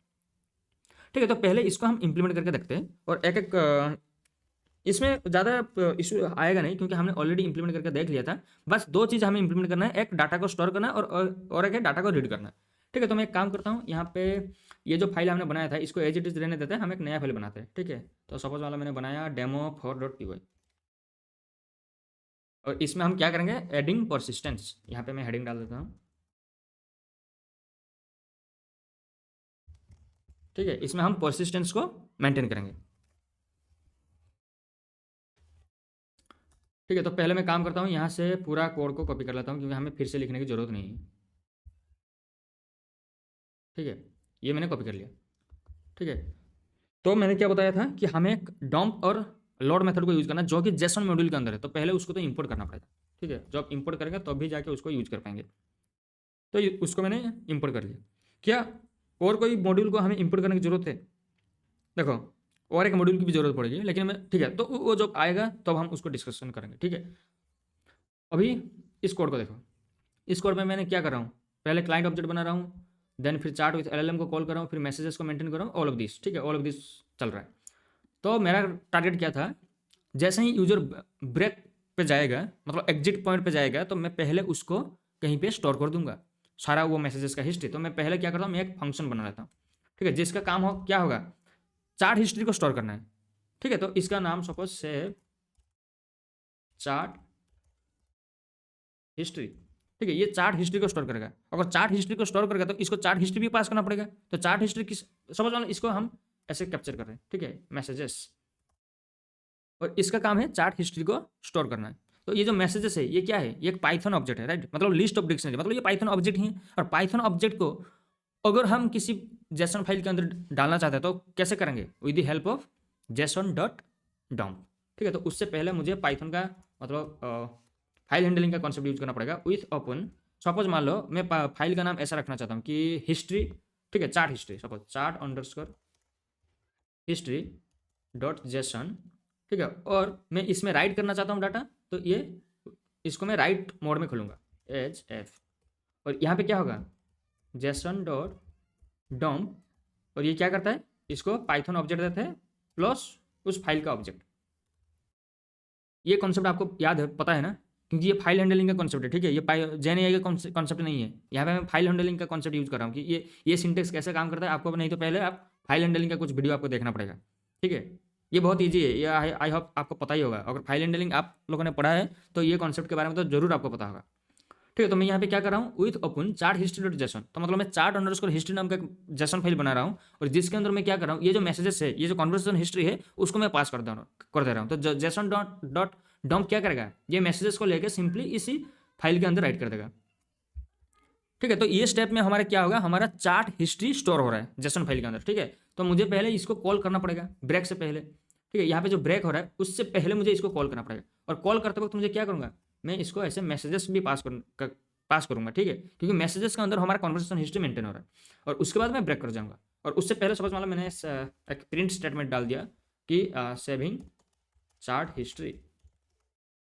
S1: ठीक है। तो पहले इसको हम इंप्लीमेंट करके देखते हैं, और एक एक इसमें ज़्यादा इशू आएगा नहीं क्योंकि हमने ऑलरेडी इंप्लीमेंट करके देख लिया था। बस दो चीज़ हमें इंप्लीमेंट करना है, एक डाटा को स्टोर करना और एक है डाटा को रीड करना, ठीक है। तो मैं एक काम करता हूँ, यहाँ पे ये जो फाइल हमने बनाया था इसको एज इट इज रहने देते हैं, हम एक नया फाइल बनाते हैं, ठीक है। तो सपोज वाला मैंने बनाया demo4.py, और इसमें हम क्या करेंगे, एडिंग परसिस्टेंस, यहाँ पे मैं हेडिंग डाल देता हूँ, ठीक है। इसमें हम परसिस्टेंस को मेंटेन करेंगे, ठीक है। तो पहले मैं काम करता हूँ, यहाँ से पूरा कोड को कॉपी कर लेता हूँ क्योंकि हमें फिर से लिखने की जरूरत नहीं है, ठीक है। ये मैंने कॉपी कर लिया, ठीक है। तो मैंने क्या बताया था कि हमें एक डॉम्प और लोड मेथड को यूज करना जो कि जेसन मॉड्यूल के अंदर है, तो पहले उसको तो इंपोर्ट करना पड़ेगा, ठीक है। जब इंपोर्ट करेंगे तब भी जाके उसको यूज कर पाएंगे। तो उसको मैंने इंपोर्ट कर लिया। क्या और कोई मॉड्यूल को हमें इंपोर्ट करने की जरूरत है, देखो और एक मॉड्यूल की भी जरूरत पड़ेगी, लेकिन मैं, ठीक है, तो वो जब आएगा तब हम उसको डिस्कशन करेंगे, ठीक है। अभी इस कोड को देखो, इस कोड में मैंने क्या कर रहा हूँ, पहले क्लाइंट ऑब्जेक्ट बना रहा हूँ, देन फिर चार्ट विथ एलएलएम को कॉल कर रहा हूँ, फिर मैसेजेस को मेंटेन कर रहा हूँ, ऑल ऑफ दिस, ठीक है, ऑल ऑफ दिस चल रहा है। तो मेरा टारगेट क्या था, जैसे ही यूजर ब्रेक पे जाएगा, मतलब एग्जिट पॉइंट पे जाएगा, तो मैं पहले उसको कहीं पे स्टोर कर दूंगा सारा वो मैसेजेस का हिस्ट्री। तो मैं पहले क्या करता हूँ, मैं एक फंक्शन बना लेता हूँ, ठीक है, जिसका काम हो क्या होगा, चार्ट हिस्ट्री को स्टोर करना है, ठीक है। तो इसका नाम सपोज से चार्ट हिस्ट्री, ठीक है। ये चार्ट हिस्ट्री को स्टोर करेगा, अगर चार्ट हिस्ट्री को स्टोर करेगा तो इसको चार्ट हिस्ट्री भी पास करना पड़ेगा। तो चार्ट हिस्ट्री किस, समझ लो इसको हम ऐसे कैप्चर कर रहे हैं, ठीक है, मैसेजेस, और इसका काम है चार्ट हिस्ट्री को स्टोर करना है। तो ये जो मैसेजेस है ये क्या है, ये एक पाइथन ऑब्जेक्ट है, राइट, मतलब लिस्ट ऑफ डिक्शनरी, मतलब ये पाइथन ऑब्जेक्ट ही है। और पाइथन ऑब्जेक्ट को अगर हम किसी जेसन फाइल के अंदर डालना चाहते हैं तो कैसे करेंगे, with the help of JSON dot dump. ठीक है, तो उससे पहले मुझे पाइथन का मतलब फाइल हैंडलिंग का कॉन्सेप्ट यूज करना पड़ेगा विथ ओपन। सपोज मान लो मैं फाइल का नाम ऐसा रखना चाहता हूँ कि हिस्ट्री, ठीक है, chart history, suppose chart underscore history dot JSON, ठीक है, और मैं इसमें राइट करना चाहता हूँ डाटा, तो ये इसको मैं राइट मोड में खोलूँगा एच एफ, और यहाँ पे क्या होगा जेसन डॉट डॉम्प, और ये क्या करता है, इसको पाइथन ऑब्जेक्ट देता है प्लस उस फाइल का ऑब्जेक्ट। ये कॉन्सेप्ट आपको याद है, पता है ना, क्योंकि ये फाइल हैंडलिंग का कॉन्सेप्ट है। ठीक है, ये जेन एआई का कॉन्सेप्ट नहीं है, यहाँ पे मैं फाइल हैंडलिंग का कॉन्सेप्ट यूज कर रहा हूँ कि ये सिंटेक्स कैसे काम करता है आपको नहीं तो पहले आप फाइल हैंडलिंग का कुछ वीडियो आपको देखना पड़ेगा। ठीक है, ये बहुत ईजी है, ये आई होप आपको पता ही होगा। अगर फाइल हैंडलिंग आप लोगों ने पढ़ा है तो ये कॉन्सेप्ट के बारे में तो जरूर आपको पता होगा। ठीक है, तो मैं यहाँ पे क्या कर रहा हूँ, with open chart history dot JSON, तो मतलब मैं चार्ट अंडरस्कोर हिस्ट्री नाम का जेसन फाइल बना रहा हूँ, और जिसके अंदर मैं क्या कर रहा हूँ, ये जो मैसेजेस है, ये जो कॉन्वर्सेशन हिस्ट्री है उसको मैं पास कर दे रहा हूँ। तो जेसन डॉट डॉम्प क्या करेगा, ये मैसेजेस को लेकर सिंपली इसी फाइल के अंदर राइट कर देगा। ठीक है, तो ये स्टेप में हमारा क्या होगा, हमारा चार्ट हिस्ट्री स्टोर हो रहा है जेसन फाइल के अंदर। ठीक है, तो मुझे पहले इसको कॉल करना पड़ेगा ब्रेक से पहले। ठीक है, यहाँ पे जो ब्रेक हो रहा है उससे पहले मुझे इसको कॉल करना पड़ेगा, और कॉल करते वक्त मुझे क्या करूँगा, मैं इसको ऐसे मैसेजेस भी पास करूँगा। ठीक है, क्योंकि मैसेजेस के अंदर हमारा कॉन्वर्सेशन हिस्ट्री मेंटेन हो रहा है, और उसके बाद मैं ब्रेक कर जाऊँगा। और उससे पहले सपोज मान लो मैंने एक प्रिंट स्टेटमेंट डाल दिया कि सेविंग चार्ट हिस्ट्री।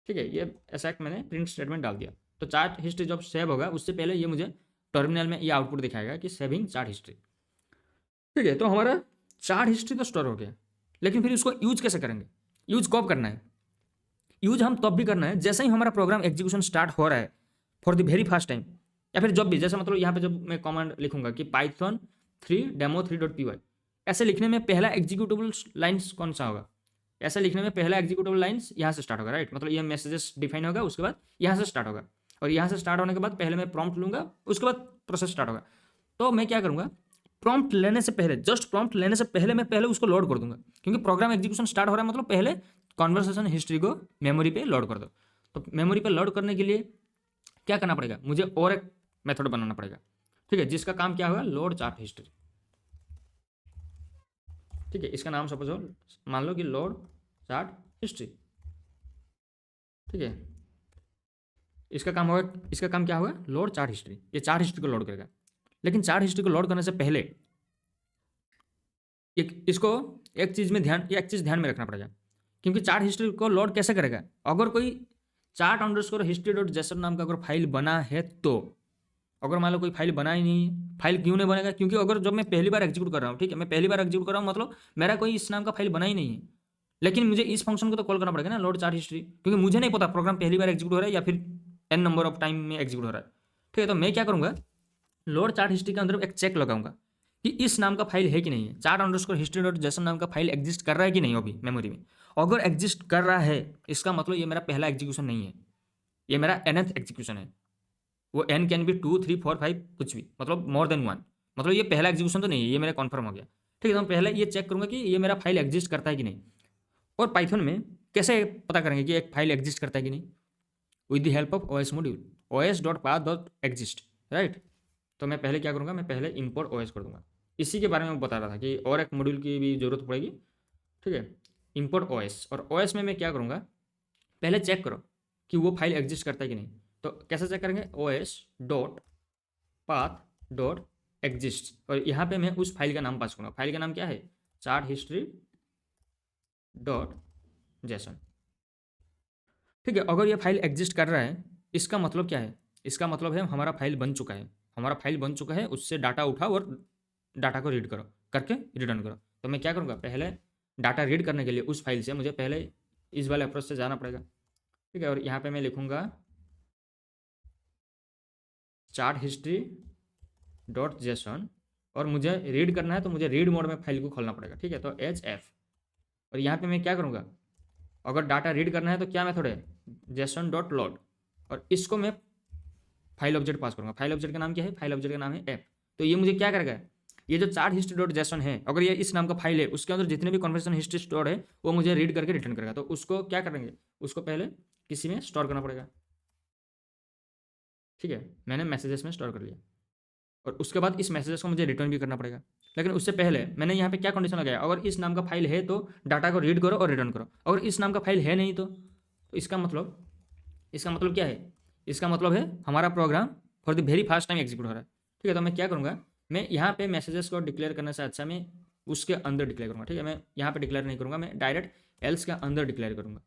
S1: ठीक है, ये ऐसा एक मैंने प्रिंट स्टेटमेंट डाल दिया, तो चार्ट हिस्ट्री जब सेव होगा उससे पहले ये मुझे टर्मिनल में ये आउटपुट दिखाएगा कि सेविंग चार्ट हिस्ट्री। ठीक है, तो हमारा चार्ट हिस्ट्री तो स्टोर हो गया, लेकिन फिर उसको यूज कैसे करेंगे, यूज कब करना है, यूज हम तब भी करना है जैसे ही हमारा प्रोग्राम एग्जीक्यूशन स्टार्ट हो रहा है for the very first time, या फिर जब भी, जैसे मतलब यहाँ पे जब मैं कमांड लिखूंगा कि पाइथन 3 डेमो 3.py, ऐसे लिखने में पहला एग्जीक्यूटेबल लाइन्स कौन सा होगा, ऐसा लिखने में पहला एग्जीक्यूटेबल लाइन्स यहाँ से स्टार्ट होगा, राइट, मतलब ये मैसेजेस डिफाइन होगा, उसके बाद यहाँ से स्टार्ट होगा, और यहाँ से स्टार्ट होने के बाद पहले मैं प्रॉम्प्ट लूंगा, उसके बाद प्रोसेस स्टार्ट होगा। तो मैं क्या करूँगा, प्रॉम्प्ट लेने से पहले, जस्ट प्रॉम्प्ट लेने से पहले मैं पहले उसको लोड कर दूंगा, क्योंकि प्रोग्राम एग्जीक्यूशन स्टार्ट हो रहा है, मतलब पहले कॉन्वर्सेशन हिस्ट्री को मेमोरी पे लोड कर दो। तो मेमोरी पे लोड करने के लिए क्या करना पड़ेगा, मुझे और एक मेथड बनाना पड़ेगा। ठीक है, जिसका काम क्या होगा, लोड चार्ट हिस्ट्री। ठीक है, इसका नाम सपोज मान लो कि लोड चार्ट हिस्ट्री। ठीक है, इसका काम होगा, इसका काम क्या होगा, लोड चार्ट हिस्ट्री, ये चार्ट हिस्ट्री को लोड करेगा। लेकिन चार्ट हिस्ट्री को लोड करने से पहले इसको एक चीज़ ध्यान में रखना पड़ेगा, क्योंकि चार्ट हिस्ट्री को लोड कैसे करेगा, अगर कोई chart underscore history dot JSON नाम का अगर फाइल बना है तो, अगर मान लो कोई फाइल बना ही नहीं है, फाइल क्यों नहीं बनेगा, क्योंकि अगर जब मैं पहली बार एग्जीक्यूट कर रहा हूँ, ठीक है, मैं पहली बार एग्जीक्यूट कर रहा हूँ, मतलब मेरा कोई इस नाम का फाइल बना ही नहीं है, लेकिन मुझे इस फंक्शन को तो कॉल करना पड़ेगा ना, लोड चार्ट हिस्ट्री, क्योंकि मुझे नहीं पता प्रोग्राम पहली बार एग्जीक्यूट हो रहा है या फिर n नंबर ऑफ टाइम में एग्जीक्यूट हो रहा है। ठीक है, तो मैं क्या करूँगा, लोड चार्ट हिस्ट्री के अंदर एक चेक लगाऊंगा कि इस नाम का फाइल है कि नहीं है, chart underscore history dot JSON नाम का फाइल एग्जिस्ट कर रहा है कि नहीं अभी मेमोरी में। अगर एग्जिस्ट कर रहा है, इसका मतलब ये मेरा पहला एग्जीक्यूशन नहीं है, ये मेरा nth एग्जीक्यूशन है। वो n कैन बी 2 3 4 5 कुछ भी, मतलब मोर देन 1, मतलब ये पहला एग्जीक्यूशन तो नहीं है, ये मेरा कन्फर्म हो गया। ठीक है, तो मैं पहले ये चेक करूंगा कि ये मेरा फाइल एग्जिस्ट करता है कि नहीं। और पाइथन में कैसे पता करेंगे कि एक फाइल एग्जिस्ट करता है कि नहीं, with the help of OS module, os.path.exist, right. तो मैं पहले क्या करूँगा, मैं पहले import OS कर दूंगा, इसी के बारे में बता रहा था कि और एक मॉड्यूल की भी जरूरत पड़ेगी। ठीक है, import OS, और OS में मैं क्या करूँगा, पहले चेक करो कि वो फाइल एग्जिस्ट करता है कि नहीं। तो कैसे चेक करेंगे, os.path.exist, और यहाँ पे मैं उस फाइल का नाम पास करूँगा, फाइल का नाम क्या है, चार्ट हिस्ट्री डॉट जेसन। ठीक है, अगर ये फाइल एग्जिस्ट कर रहा है, इसका मतलब क्या है, इसका मतलब है हमारा फाइल बन चुका है, हमारा फाइल बन चुका है, उससे डाटा उठाओ और डाटा को रीड करो, करके रिटर्न करो। तो मैं क्या करूँगा, पहले डाटा रीड करने के लिए उस फाइल से मुझे पहले इस वाले अप्रोच से जाना पड़ेगा। ठीक है, और यहाँ पे मैं लिखूँगा चार्ट हिस्ट्री डॉट जेसन, और मुझे रीड करना है तो मुझे रीड मोड में फाइल को खोलना पड़ेगा। ठीक है, तो HF, और यहाँ पे मैं क्या करूँगा, अगर डाटा रीड करना है तो क्या मेथड है, जेसन डॉट लोड, और इसको मैं फाइल ऑब्जेक्ट पास करूँगा। फाइल ऑब्जेक्ट का नाम क्या है, फाइल ऑब्जेक्ट का नाम है ऐप। तो ये मुझे क्या करेगा, ये जो चार्ट हिस्ट्री डॉट जेसन है, अगर ये इस नाम का फाइल है, उसके अंदर जितने भी कन्वर्सेशन हिस्ट्री स्टोर है वो मुझे रीड करके रिटर्न करेगा। तो उसको क्या करेंगे, उसको पहले किसी में स्टोर करना पड़ेगा। ठीक है, मैंने मैसेजेस में स्टोर कर लिया और उसके बाद इस मैसेजेस को मुझे रिटर्न भी करना पड़ेगा। लेकिन उससे पहले मैंने यहाँ पे क्या कंडीशन लगाया, अगर इस नाम का फाइल है तो डाटा को रीड करो और रिटर्न करो, अगर इस नाम का फाइल है नहीं तो इसका मतलब क्या है, इसका मतलब है हमारा program for the very first time execute हो रहा है। ठीक है, तो मैं क्या करूँगा, मैं यहाँ पे मैसेजेस को डिक्लेयर करने से अच्छा मैं उसके अंदर डिक्लेयर करूँगा। ठीक है, मैं यहाँ पे डिक्लेयर नहीं करूँगा, मैं डायरेक्ट एल्स के अंदर डिक्लेयर करूँगा।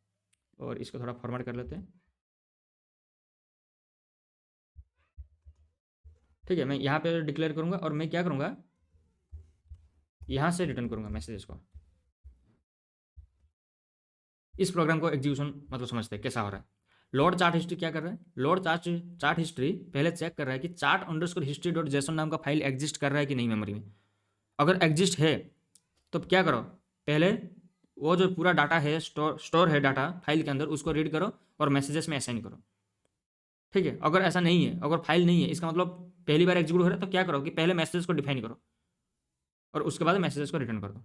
S1: और इसको थोड़ा फॉर्मेट कर लेते हैं। ठीक है, मैं यहाँ पे डिक्लेयर करूँगा और मैं क्या करूँगा, यहाँ से रिटर्न करूँगा मैसेजेस को। इस प्रोग्राम को एग्जीक्यूशन मतलब समझते हैं कैसा हो रहा है। लोड चार्ट हिस्ट्री क्या कर रहा है, लोड चार्ट हिस्ट्री पहले चेक कर रहा है कि chart underscore history dot JSON नाम का फाइल एग्जिस्ट कर रहा है कि नहीं मेमोरी में। अगर एग्जिस्ट है तो क्या करो, पहले वो जो पूरा डाटा है स्टोर है डाटा फाइल के अंदर, उसको रीड करो और मैसेजेस में असाइन करो। ठीक है, अगर ऐसा नहीं है, अगर फाइल नहीं है, इसका मतलब पहली बार एग्जीक्यूट हो रहा है, तो क्या करो कि पहले मैसेजेस को डिफाइन करो और उसके बाद मैसेजेस को रिटर्न कर दो।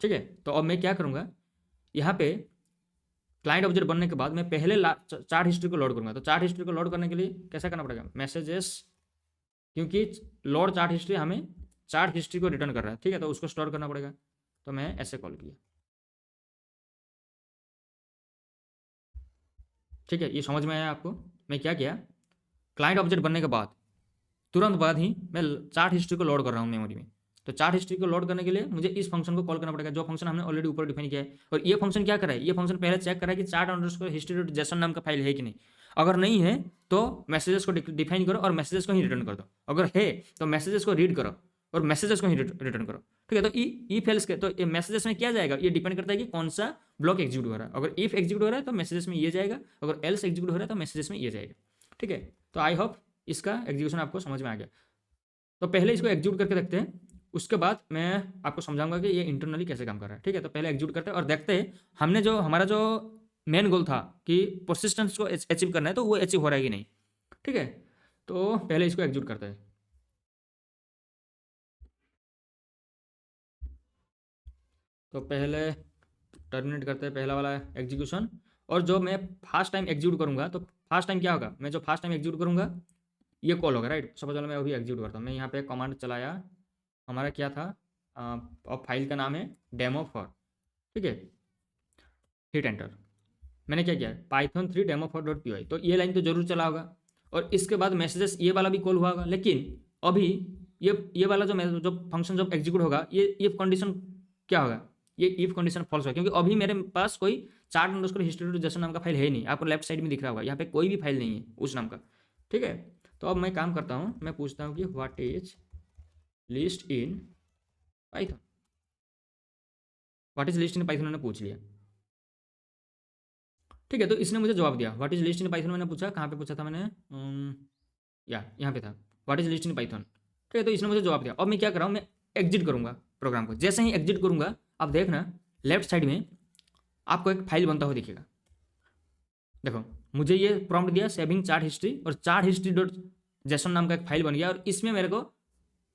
S1: ठीक है, तो अब मैं क्या करूँगा, यहाँ पे क्लाइंट ऑब्जेक्ट बनने के बाद मैं पहले चार्ट हिस्ट्री को लोड करूँगा। तो चार्ट हिस्ट्री को लोड करने के लिए कैसा करना पड़ेगा, मैसेजेस, क्योंकि लोड चार्ट हिस्ट्री हमें चार्ट हिस्ट्री को रिटर्न कर रहा है। ठीक है, तो उसको स्टोर करना पड़ेगा, तो मैं ऐसे कॉल किया। ठीक है, ये समझ में आया आपको। मैं क्या किया, क्लाइंट ऑब्जेक्ट बनने के बाद तुरंत बाद ही मैं चार्ट हिस्ट्री को लोड कर रहा हूँ मेमोरी में। तो चार्ट हिस्ट्री को लोड करने के लिए मुझे इस फंक्शन को कॉल करना पड़ेगा, जो फंक्शन हमने ऑलरेडी ऊपर डिफाइन किया है। और ये फंक्शन क्या कर रहा है, ये फंक्शन पहले चेक कर रहा है कि chart underscore history dot JSON नाम का फाइल है कि नहीं। अगर नहीं है तो मैसेजेस को डिफाइन करो और मैसेजेस को ही रिटर्न कर दो। अगर है तो मैसेजेस को रीड करो और मैसेजेस को ही रिटर्न करो। ठीक है, तो इफ एल्स के तो मैसेजेस में क्या जाएगा, ये डिपेंड करता है कि कौन सा ब्लॉक एग्जीक्यूट हो रहा है। अगर इफ एग्जीक्यूट हो रहा है तो मैसेजेस में ये जाएगा, अगर एल्स एग्जीक्यूट हो रहा है तो मैसेजेस में ये जाएगा। ठीक है, तो आई होप इसका एग्जीक्यूशन आपको समझ में आ गया। तो पहले इसको एग्जीक्यूट करके देखते हैं, उसके बाद मैं आपको समझाऊंगा कि ये इंटरनली कैसे काम कर रहा है। ठीक है, तो पहले एग्जीक्यूट करते हैं और देखते हैं हमने जो हमारा जो मेन गोल था कि परसिस्टेंस को अचीव करना है, तो वो अचीव हो रहा है कि नहीं। ठीक है, तो पहले इसको एग्जीक्यूट करते हैं। तो पहले टर्मिनेट करते हैं पहला वाला एग्जीक्यूशन। और जो मैं फर्स्ट टाइम एग्जीक्यूट करूंगा, तो फर्स्ट टाइम क्या होगा, मैं जो फर्स्ट टाइम एग्जीक्यूट करूंगा ये कॉल होगा। राइट, सपोज वाला मैं अभी एग्जीक्यूट करता हूँ, मैं यहाँ पे कमांड चलाया, हमारा क्या था, और फाइल का नाम है डेमो4। ठीक है, हिट एंटर। मैंने क्या किया, python3 demo4.py, तो ये लाइन तो जरूर चला होगा। और इसके बाद मैसेजेस ये वाला भी कॉल हुआ होगा, लेकिन अभी ये वाला जो फंक्शन जब एग्जीक्यूट होगा, ये इफ कंडीशन क्या होगा, ये इफ कंडीशन फॉल्स होगा, क्योंकि अभी मेरे पास कोई chart underscore history dot JSON नाम का फाइल है ही नहीं। आपको लेफ्ट साइड में दिख रहा होगा, यहाँ पे कोई भी फाइल नहीं है उस नाम का। ठीक है, तो अब मैं काम करता हूँ, मैं पूछता हूँ कि what is list in Python. What is list in Python मैंने पूछ लिया। ठीक है, तो इसने मुझे जवाब दिया, what is list in Python. मैंने पूछा, कहाँ पे पूछा था मैंने, यहाँ पे था, what is list in Python. ठीक है, तो इसने मुझे जवाब दिया। अब मैं क्या कर रहा हूँ, मैं एग्जिट करूँगा प्रोग्राम को। जैसे ही एग्जिट करूँगा, आप देखना लेफ्ट साइड में आपको एक फाइल बनता हुआ दिखेगा। देखो, मुझे ये प्रॉम्प्ट दिया सेविंग चार्ट हिस्ट्री, और चार्ट हिस्ट्री डॉट जेसन नाम का एक फाइल बन गया। और इसमें मेरे को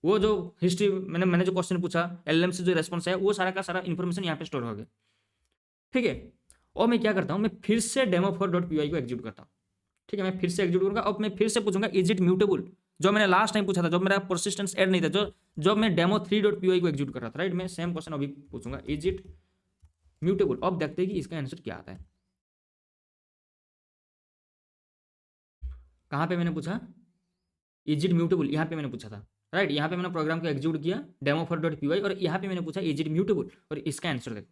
S1: वो जो हिस्ट्री मैंने जो क्वेश्चन पूछा, एलएम से जो रेस्पॉन्स है, वो सारा का सारा इन्फॉर्मेशन यहाँ पे स्टोर हो गया। ठीक है, और मैं क्या करता हूँ, मैं फिर से demo4.py को एग्जीक्यूट करता हूँ। ठीक है, मैं फिर से एग्जीक्यूट करूँगा। अब मैं फिर से पूछूंगा इज इट म्यूटेबल, जो मैंने लास्ट टाइम पूछा था, जब मेरा परसिस्टेंस एड नहीं था, जो मैं demo3.py को एग्जीक्यूट कर रहा था। राइट, मैं सेम क्वेश्चन अभी पूछूंगा, इज इट म्यूटेबल। अब देखते हैं कि इसका आंसर क्या आता है। कहाँ पे मैंने पूछा, इज इट म्यूटेबल, यहाँ पे मैंने पूछा था। राइट, यहाँ पे मैंने प्रोग्राम को एग्जीक्यूट किया demo4.py, और यहाँ पे मैंने पूछा इज इट म्यूटेबल, और इसका आंसर देखो,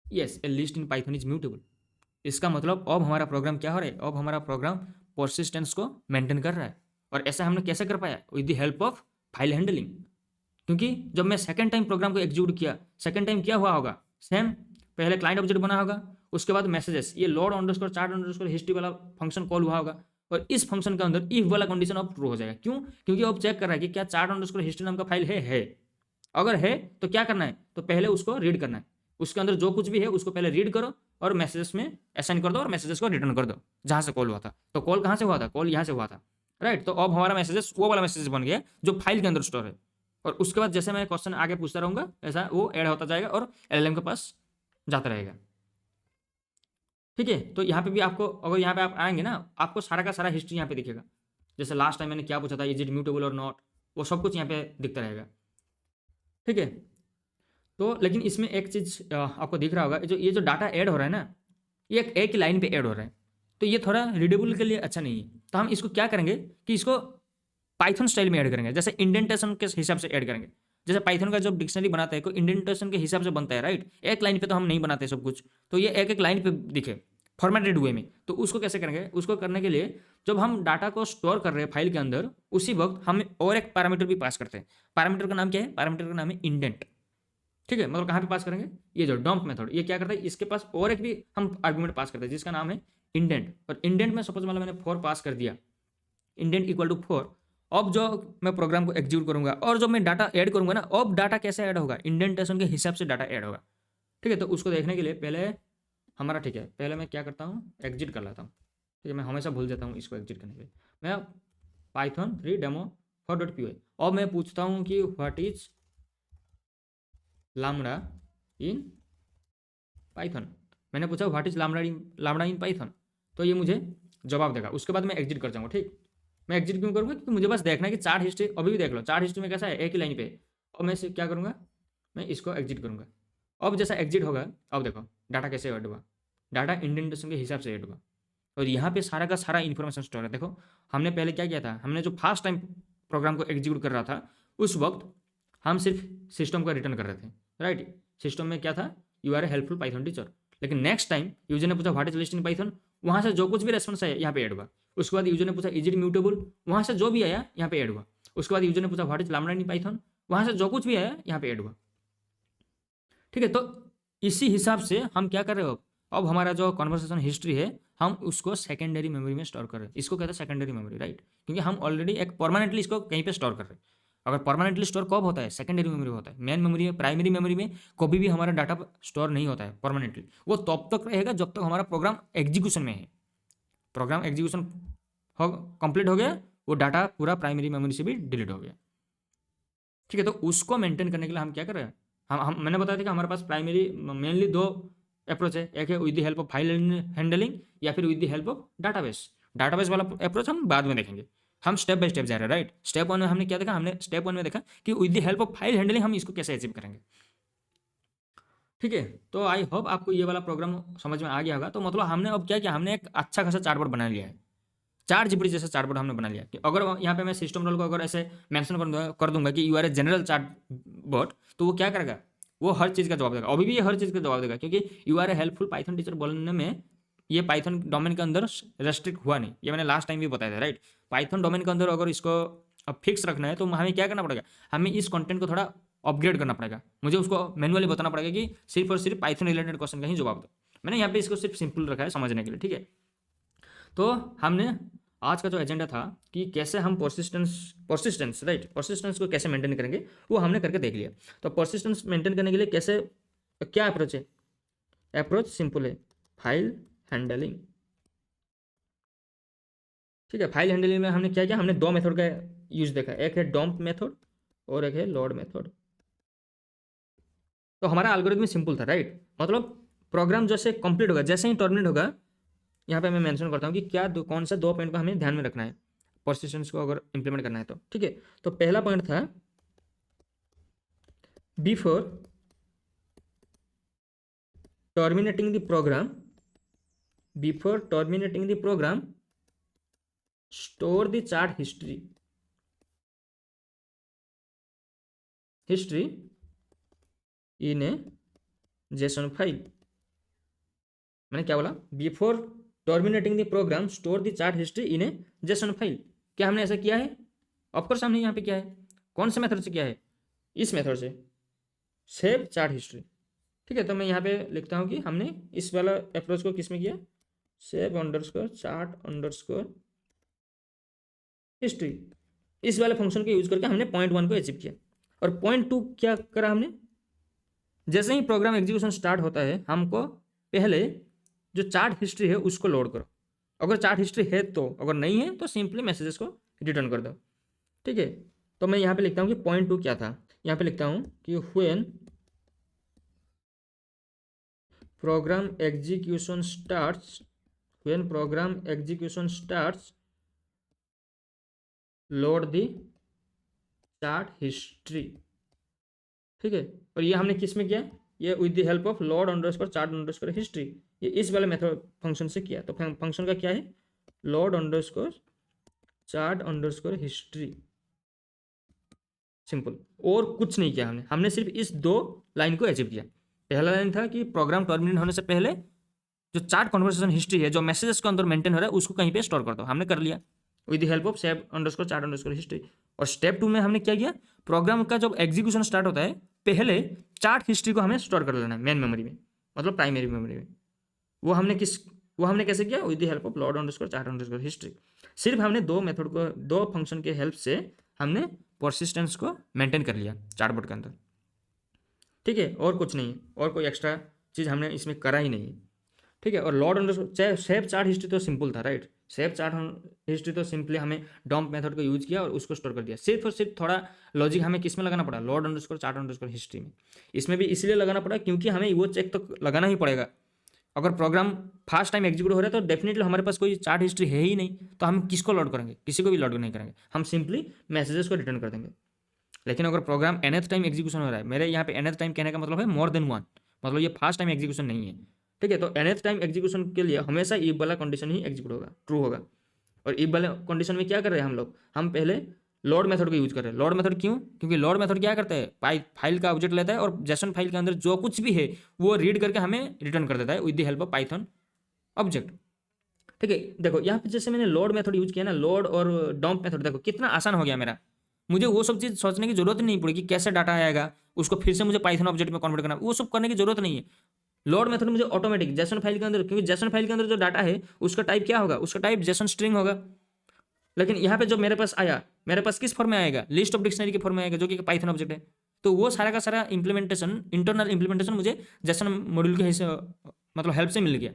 S1: yes, A list in Python is mutable. इसका मतलब अब हमारा प्रोग्राम क्या हो रहा है, अब हमारा प्रोग्राम परसिस्टेंस को मेंटेन कर रहा है। और ऐसा हमने कैसे कर पाया, with the help of file handling. क्योंकि जब मैं सेकंड टाइम प्रोग्राम को एग्जीक्यूट किया, सेकंड टाइम क्या हुआ होगा, सेम पहले क्लाइंट ऑब्जेक्ट बना होगा, उसके बाद मैसेजेस, ये load underscore chart underscore history वाला फंक्शन कॉल हुआ होगा, और इस फंक्शन के अंदर इफ वाला कंडीशन अब ट्रू हो जाएगा। क्यों, क्योंकि अब चेक कर रहा है कि क्या चार्ट अंडरस्कोर हिस्ट्री नाम का फाइल है। अगर है तो क्या करना है, तो पहले उसको रीड करना है, उसके अंदर जो कुछ भी है उसको पहले रीड करो और मैसेजेस में असाइन कर दो, और मैसेजेस को रिटर्न कर दो जहां से कॉल हुआ था। तो कॉल कहाँ से हुआ था, कॉल यहाँ से हुआ था। राइट। तो अब हमारा मैसेजेस वो वाला मैसेज बन गया जो फाइल के अंदर स्टोर है, और उसके बाद जैसे मैं क्वेश्चन आगे पूछता रहूँगा ऐसा वो ऐड होता जाएगा और एलएलएम के पास जाता रहेगा। ठीक है, तो यहाँ पे भी आपको, अगर यहाँ पे आप आएंगे ना, आपको सारा का सारा हिस्ट्री यहाँ पे दिखेगा। जैसे लास्ट टाइम मैंने क्या पूछा था, इज इट म्यूटेबल और नॉट, वो सब कुछ यहाँ पे दिखता रहेगा। ठीक है, तो लेकिन इसमें एक चीज़ आपको दिख रहा होगा, ये जो डाटा ऐड हो रहा है ना, ये एक ही लाइन पे ऐड हो रहा है, तो ये थोड़ा रीडेबल के लिए अच्छा नहीं है। तो हम इसको क्या करेंगे कि इसको पाइथन स्टाइल में ऐड करेंगे, जैसे इंडेंटेशन के हिसाब से ऐड करेंगे। जैसे पाइथन का जब डिक्शनरी बनाते हैं, कोई इंडेंटेशन के हिसाब से बनता है, राइट। एक लाइन पे तो हम नहीं बनाते सब कुछ, तो ये एक एक लाइन पे दिखे फॉर्मेटेड वे में। तो उसको कैसे करेंगे, उसको करने के लिए जब हम डाटा को स्टोर कर रहे हैं फाइल के अंदर, उसी वक्त हम और एक पैरामीटर भी पास करते हैं। पैरामीटर का नाम क्या है, पैरामीटर का नाम है इंडेंट। ठीक है, मतलब कहाँ पे पास करेंगे, ये जो डंप मेथड, ये क्या करता है, इसके पास और एक भी हम आर्गुमेंट पास करते हैं जिसका नाम है इंडेंट। और इंडेंट में सपोज मतलब मैंने 4 पास कर दिया, इंडेंट इक्वल टू 4। अब जो मैं प्रोग्राम को एग्जीक्यूट करूंगा और जो मैं डाटा ऐड करूंगा ना, अब डाटा कैसे ऐड होगा, इंडेंटेशन के हिसाब से डाटा ऐड होगा। ठीक है, तो उसको देखने के लिए पहले हमारा, ठीक है, पहले मैं क्या करता हूँ, एग्जिट कर लेता हूँ। ठीक है, मैं हमेशा भूल जाता हूँ इसको एग्जिट करने के लिए। मैं पाइथन 3 डेमो 4.py, और मैं पूछता हूँ कि what is lambda in Python. मैंने पूछा what is lambda in Python, तो ये मुझे जवाब देगा। उसके बाद मैं एग्जिट कर जाऊँगा। ठीक, मैं एग्जिट क्यों करूँगा, क्योंकि मुझे बस देखना है कि चार्ट हिस्ट्री, अभी भी देख लो चार्ट हिस्ट्री में कैसा है, एक ही लाइन पे। और मैं क्या करूँगा, मैं इसको एग्जिट करूँगा। अब जैसा एग्जिट होगा, अब देखो डाटा कैसे ऐड हुआ, डाटा इंडेंटेशन के हिसाब से ऐड हुआ, और यहाँ पे सारा का सारा इन्फॉर्मेशन स्टोर है। देखो हमने पहले क्या किया था, हमने जो फर्स्ट टाइम प्रोग्राम को एग्जीक्यूट कर रहा था, उस वक्त हम सिर्फ सिस्टम का रिटर्न कर रहे थे, राइट। सिस्टम में क्या था, you are a helpful Python teacher. लेकिन नेक्स्ट टाइम यूजर ने पूछा what is list in Python, वहाँ से जो कुछ भी रेस्पॉन्स आया यहाँ पे ऐड हुआ। उसके बाद यूजर ने पूछा इज इट म्यूटेबल, वहाँ से जो भी आया यहाँ पे ऐड हुआ। उसके बाद यूजर ने पूछा what is lambda in Python, वहाँ से जो कुछ भी आया यहाँ पे ऐड हुआ। ठीक है, तो इसी हिसाब से हम क्या कर रहे हो, अब हमारा जो कॉन्वर्सेशन हिस्ट्री है हम उसको सेकेंडरी मेमोरी में स्टोर कर रहे हैं। इसको कहते हैं सेकेंडरी मेमोरी, राइट, क्योंकि हम ऑलरेडी एक परमानेंटली इसको कहीं पे स्टोर कर रहे हैं। अगर परमानेंटली स्टोर कब होता है, सेकेंडरी मेमोरी होता है। मेन मेमोरी में, प्राइमरी मेमोरी में कभी भी हमारा डाटा स्टोर नहीं होता है परमानेंटली, वो तब तक रहेगा जब तक हमारा प्रोग्राम एग्जीक्यूशन में है। प्रोग्राम एग्जीक्यूशन कंप्लीट हो गया, वो डाटा पूरा प्राइमरी मेमोरी से भी डिलीट हो गया। ठीक है, तो उसको मेंटेन करने के लिए हम क्या कर रहे हैं, हम मैंने बताया था कि हमारे पास प्राइमरी मेनली 2 अप्रोच है, एक है with the help of file handling, या फिर with the help of database. Database वाला अप्रोच हम बाद में देखेंगे, हम स्टेप बाय स्टेप जा रहे हैं, राइट। स्टेप 1 में हमने क्या देखा, हमने स्टेप 1 में देखा कि with the help of file handling हम इसको कैसे अचीव करेंगे। ठीक है, तो आई होप आपको ये वाला प्रोग्राम समझ में आ गया होगा। तो मतलब हमने अब क्या किया, हमने एक अच्छा खासा चार्टबोर्ड बना लिया है, 4 जीपीटी जैसा चार्टबोर्ड हमने बना लिया। कि अगर यहाँ पे मैं सिस्टम रोल को अगर ऐसे मेंशन कर दूंगा कि you are a general chatbot, तो वो क्या करेगा, वो हर चीज़ का जवाब देगा। अभी भी ये हर चीज़ का जवाब देगा, क्योंकि you are a helpful Python teacher बोलने में ये पाइथन डोमेन के अंदर रेस्ट्रिक्ट हुआ नहीं। ये मैंने लास्ट टाइम भी बताया था, राइट। पाइथन डोमेन के अंदर अगर इसको अब फिक्स रखना है तो हमें क्या करना पड़ेगा, हमें इस कंटेंट को थोड़ा अपग्रेड करना पड़ेगा। मुझे उसको मैनुअली बताना पड़ेगा कि सिर्फ और सिर्फ पाइथन रिलेटेड क्वेश्चन का ही जवाब दो। मैंने यहाँ पे इसको सिर्फ सिंपल रखा है समझने के लिए, ठीक है। तो हमने आज का जो एजेंडा था कि कैसे हम परसिस्टेंस राइट, परसिस्टेंस को कैसे मेंटेन करेंगे, वो हमने करके देख लिया। तो परसिस्टेंस मेंटेन करने के लिए कैसे, क्या अप्रोच है, अप्रोच सिंपल है, फाइल हैंडलिंग। ठीक है, फाइल हैंडलिंग में हमने क्या किया, हमने 2 मेथड का यूज देखा, एक है डंप मेथड और एक है लोड मेथड। तो हमारा एल्गोरिथम सिंपल था, राइट। मतलब प्रोग्राम जैसे कंप्लीट होगा, जैसे ही टर्मिनेट होगा, यहाँ पे मैं मेंशन करता हूँ कि क्या कौन सा 2 पॉइंट को हमें ध्यान में रखना है परसिस्टेंस को अगर इंप्लीमेंट करना है तो। ठीक है, तो पहला पॉइंट था before terminating the program store the chart history in A JSON file. मैंने क्या बोला, before terminating the program store the chart history in A JSON file. क्या हमने ऐसा किया है? ऑफकोर्स हमने यहाँ पे किया है। कौन से मेथड से किया है? इस मेथड से, सेव चार्ट हिस्ट्री। ठीक है, तो मैं यहाँ पे लिखता हूँ कि हमने इस वाला अप्रोच को किस में किया, save underscore chart underscore history. इस वाले फंक्शन को यूज करके हमने पॉइंट 1 को अचीव किया। और पॉइंट 2 क्या करा हमने, जैसे ही प्रोग्राम एग्जीक्यूशन स्टार्ट होता है, हमको पहले जो चार्ट हिस्ट्री है उसको लोड करो। अगर चार्ट हिस्ट्री है तो, अगर नहीं है तो सिंपली मैसेजेस को रिटर्न कर दो। ठीक है, तो मैं यहाँ पे लिखता हूँ कि पॉइंट 2 क्या था। यहाँ पे लिखता हूँ कि when program execution starts, when program execution starts load the chart history. ठीक है, और ये हमने किस में किया, ये with the help of load underscore chart underscore history, ये इस वाले मेथड फंक्शन से किया। तो फंक्शन का क्या है, load underscore chart underscore history, simple, और कुछ नहीं किया हमने। हमने सिर्फ इस 2 लाइन को अचीव किया। पहला लाइन था कि प्रोग्राम टर्मिनेट होने से पहले जो चार्ट कन्वर्सेशन हिस्ट्री है, जो मैसेजेस के अंदर मेंटेन हो रहा है, उसको कहीं पे स्टोर कर दो। हमने कर लिया with the help of save underscore chart underscore history. और स्टेप 2 में हमने क्या किया, प्रोग्राम का जब एग्जीक्यूशन स्टार्ट होता है, पहले चार्ट हिस्ट्री को हमें स्टोर कर लेना है मेन मेमोरी में, मतलब प्राइमरी मेमोरी में। वो हमने कैसे किया, with the help of load underscore chart underscore history. सिर्फ हमने 2 मेथड को, 2 फंक्शन के हेल्प से हमने परसिस्टेंस को मेंटेन कर लिया चार्टबोर्ड के अंदर। ठीक है, और कुछ नहीं, और कोई एक्स्ट्रा चीज़ हमने इसमें करा ही नहीं। ठीक है, और Lord underscore save chart history तो सिंपल था, राइट। सेव चार्ट हिस्ट्री तो सिंपली हमें डॉम्प मेथड को यूज किया और उसको स्टोर कर दिया। सिर्फ और सिर्फ थोड़ा लॉजिक हमें किस में लगाना पड़ा, Lord underscore chart underscore history में। इसमें भी इसलिए लगाना पड़ा क्योंकि हमें वो चेक तो लगाना ही पड़ेगा। अगर प्रोग्राम फर्स्ट टाइम एग्जीक्यूट हो रहा है तो डेफिनेटली हमारे पास कोई चार्ट हिस्ट्री है ही नहीं, तो हम किसको लोड करेंगे, किसी को भी लोड नहीं करेंगे, हम सिंपली मैसेजेस को रिटर्न कर देंगे। लेकिन अगर प्रोग्राम nth टाइम एग्जीक्यूशन हो रहा है, मेरे यहाँ पे nth टाइम कहने का मतलब है मोर देन 1, मतलब ये फर्स्ट टाइम एग्जीक्यूशन नहीं है। ठीक है, तो nth टाइम एग्जीक्यूशन के लिए हमेशा इफ वाला कंडीशन ही एग्जीक्यूट होगा, ट्रू होगा। और इफ वाले कंडीशन में क्या कर रहे हैं हम लोग, हम पहले लोड मेथड को यूज कर रहे हैं। लोड मेथड क्यों, क्योंकि लोड मेथड क्या करता है, फाइल का ऑब्जेक्ट लेता है और जेसन फाइल के अंदर जो कुछ भी है वो रीड करके हमें रिटर्न कर देता है with the help of Python object. ठीक है, देखो यहाँ पे जैसे मैंने लोड मेथड यूज किया ना, लोड और डंप मेथड, देखो कितना आसान हो गया मेरा। मुझे वो सब चीज़ सोचने की जरूरत नहीं पड़ेगी, कैसे डाटा आएगा, उसको फिर से मुझे पाइथन ऑब्जेक्ट में कन्वर्ट करना, वो सब करने की जरूरत नहीं है। लोड मेथड मुझे ऑटोमेटिक जेसन फाइल के अंदर, क्योंकि जेसन फाइल के अंदर जो डाटा है उसका टाइप क्या होगा, उसका टाइप जेसन स्ट्रिंग होगा। लेकिन यहाँ पे जब मेरे पास आया, मेरे पास किस फॉर्म में आएगा, लिस्ट ऑफ डिक्शनरी के फॉर्म में आएगा, जो कि पाइथन ऑब्जेक्ट है। तो वो सारा का सारा इंप्लीमेंटेशन, इंटरनल इंप्लीमेंटेशन मुझे जेसन मॉड्यूल के मतलब हेल्प से मिल गया।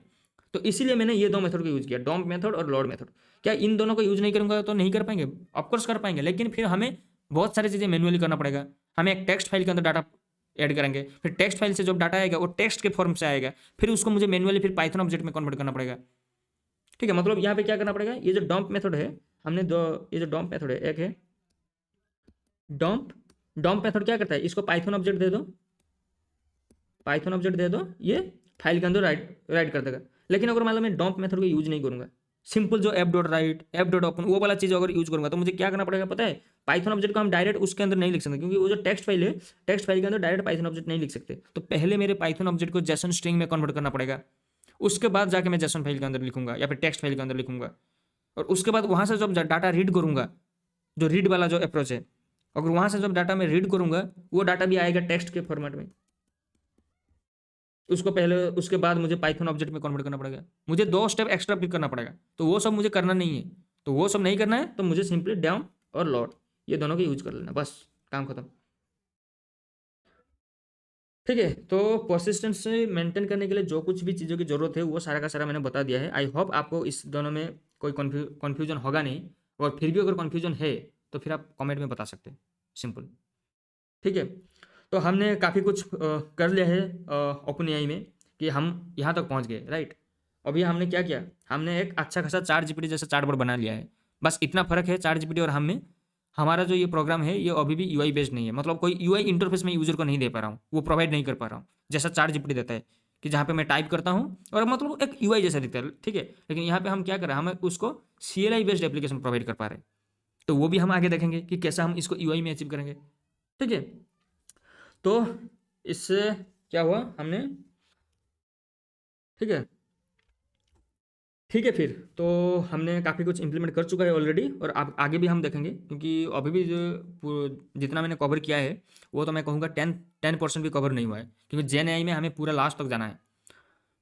S1: तो इसीलिए मैंने ये 2 मेथड को यूज किया, डॉम्प मेथड और लोड मेथड। क्या इन दोनों को यूज नहीं करूंगा तो नहीं कर पाएंगे, ऑफकोर्स कर पाएंगे, लेकिन फिर हमें बहुत सारी चीज़ें मैनुअली करना पड़ेगा। हमें एक टेक्स्ट फाइल के अंदर डाटा ऐड करेंगे, फिर टेक्स्ट फाइल से जब डाटा आएगा वो टेक्स्ट के फॉर्म से आएगा, फिर उसको मुझे मैनुअली फिर पाइथन ऑब्जेक्ट में कन्वर्ट करना पड़ेगा। ठीक है, मतलब यहाँ पे क्या करना पड़ेगा, ये जो डॉम्प मेथड है, हमने ये जो डॉम्प मेथड है, एक है डॉम्प। डॉम्प मेथड क्या करता है, इसको पाइथन ऑब्जेक्ट दे दो, पाइथन ऑब्जेक्ट दे दो, ये फाइल के अंदर राइट कर देगा। लेकिन अगर मान लो मैं डॉम्प मेथड को यूज नहीं करूंगा, सिंपल जो F dot right, F dot open, वो वाला चीज़ अगर यूज करूंगा, तो मुझे क्या करना पड़ेगा पता है, पाइथन ऑब्जेक्ट को हम डायरेक्ट उसके अंदर नहीं लिख सकते, क्योंकि वो जो टेक्स्ट फाइल है, टेक्स्ट फाइल के अंदर डायरेक्ट पाइथन ऑब्जेक्ट नहीं लिख सकते। तो पहले मेरे पाइथन ऑब्जेक्ट को जेसन स्ट्रिंग में कन्वर्ट करना पड़ेगा, उसके बाद जाके मैं जेसन फाइल के अंदर लिखूंगा या फिर टेक्स्ट फाइल के अंदर लिखूंगा। और उसके बाद वहाँ से जब डाटा रीड करूंगा, जो रीड वाला जो अप्रोच है, अगर वहाँ से जब डाटा मैं रीड करूंगा, वो डाटा भी आएगा टेक्स्ट के फॉर्मेट में। उसको पहले, उसके बाद मुझे पाइथन ऑब्जेक्ट में कन्वर्ट करना पड़ेगा, मुझे 2 स्टेप एक्स्ट्रा पिक करना पड़ेगा। तो वो सब मुझे करना नहीं है, तो वो सब नहीं करना है, तो मुझे सिंपली डाउन और लोड ये दोनों को यूज कर लेना, बस काम खत्म। ठीक है, तो परसिस्टेंसी मेंटेन करने के लिए जो कुछ भी चीज़ों की जरूरत है वो सारा का सारा मैंने बता दिया है। आई होप आपको इस दोनों में कोई कन्फ्यूजन होगा नहीं, और फिर भी अगर कन्फ्यूजन है तो फिर आप कमेंट में बता सकते हैं, सिंपल। ठीक है, तो हमने काफ़ी कुछ कर लिया है ओपन एआई में, कि हम यहाँ तक पहुँच गए, राइट। अभी हमने क्या किया, हमने एक अच्छा खासा चार्ट जीपीटी जैसा चार्ट बोर्ड बना लिया है। बस इतना फर्क है चार्ट जीपीटी और हम में, हमारा जो ये प्रोग्राम है ये अभी भी यूआई बेस्ड नहीं है, मतलब कोई यूआई इंटरफेस में यूजर को नहीं दे पा रहा हूँ, वो प्रोवाइड नहीं कर पा रहा हूँ, जैसा चार्ट जीपीटी देता है कि जहाँ पे मैं टाइप करता हूँ और मतलब एक यूआई जैसा दिखता है। ठीक है, लेकिन यहाँ पे हम क्या कर रहे हैं, हम उसको CLI बेस्ड एप्लीकेशन प्रोवाइड कर पा रहे हैं। तो वो भी हम आगे देखेंगे कि कैसा हम इसको यूआई में अचीव करेंगे। ठीक है, तो इससे क्या हुआ हमने, ठीक है, ठीक है, फिर तो हमने काफ़ी कुछ इंप्लीमेंट कर चुका है ऑलरेडी, और आगे भी हम देखेंगे, क्योंकि अभी भी जो जितना मैंने कवर किया है वो तो मैं कहूँगा 10% भी कवर नहीं हुआ है, क्योंकि जेएनआई में हमें पूरा लास्ट तक जाना है।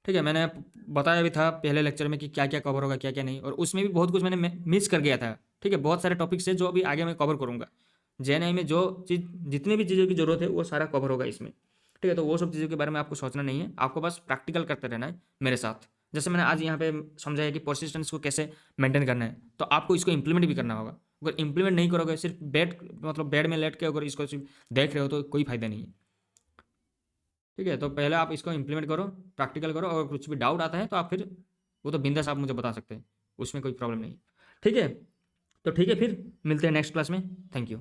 S1: ठीक है, मैंने बताया भी था पहले लेक्चर में कि क्या क्या कवर होगा क्या क्या नहीं, और उसमें भी बहुत कुछ मैंने मिस कर गया था। ठीक है, बहुत सारे टॉपिक्स है जो अभी आगे मैं कवर करूँगा। जेएनआई में जो चीज़, जितनी भी चीज़ों की जरूरत है वो सारा कवर होगा इसमें। ठीक है, तो वो सब चीज़ों के बारे में आपको सोचना नहीं है, आपको बस प्रैक्टिकल करते रहना है मेरे साथ। जैसे मैंने आज यहाँ पे समझाया कि परसिस्टेंस को कैसे मेंटेन करना है, तो आपको इसको इंप्लीमेंट भी करना होगा। अगर इम्प्लीमेंट नहीं करोगे, सिर्फ बेड में लेट के अगर इसको सिर्फ देख रहे हो तो कोई फ़ायदा नहीं है। ठीक है, तो पहले आप इसको इम्प्लीमेंट करो, प्रैक्टिकल करो, और कुछ भी डाउट आता है तो आप फिर वो तो बिंदास आप मुझे बता सकते हैं, उसमें कोई प्रॉब्लम नहीं। ठीक है, तो ठीक है, फिर मिलते हैं नेक्स्ट क्लास में। Thank you.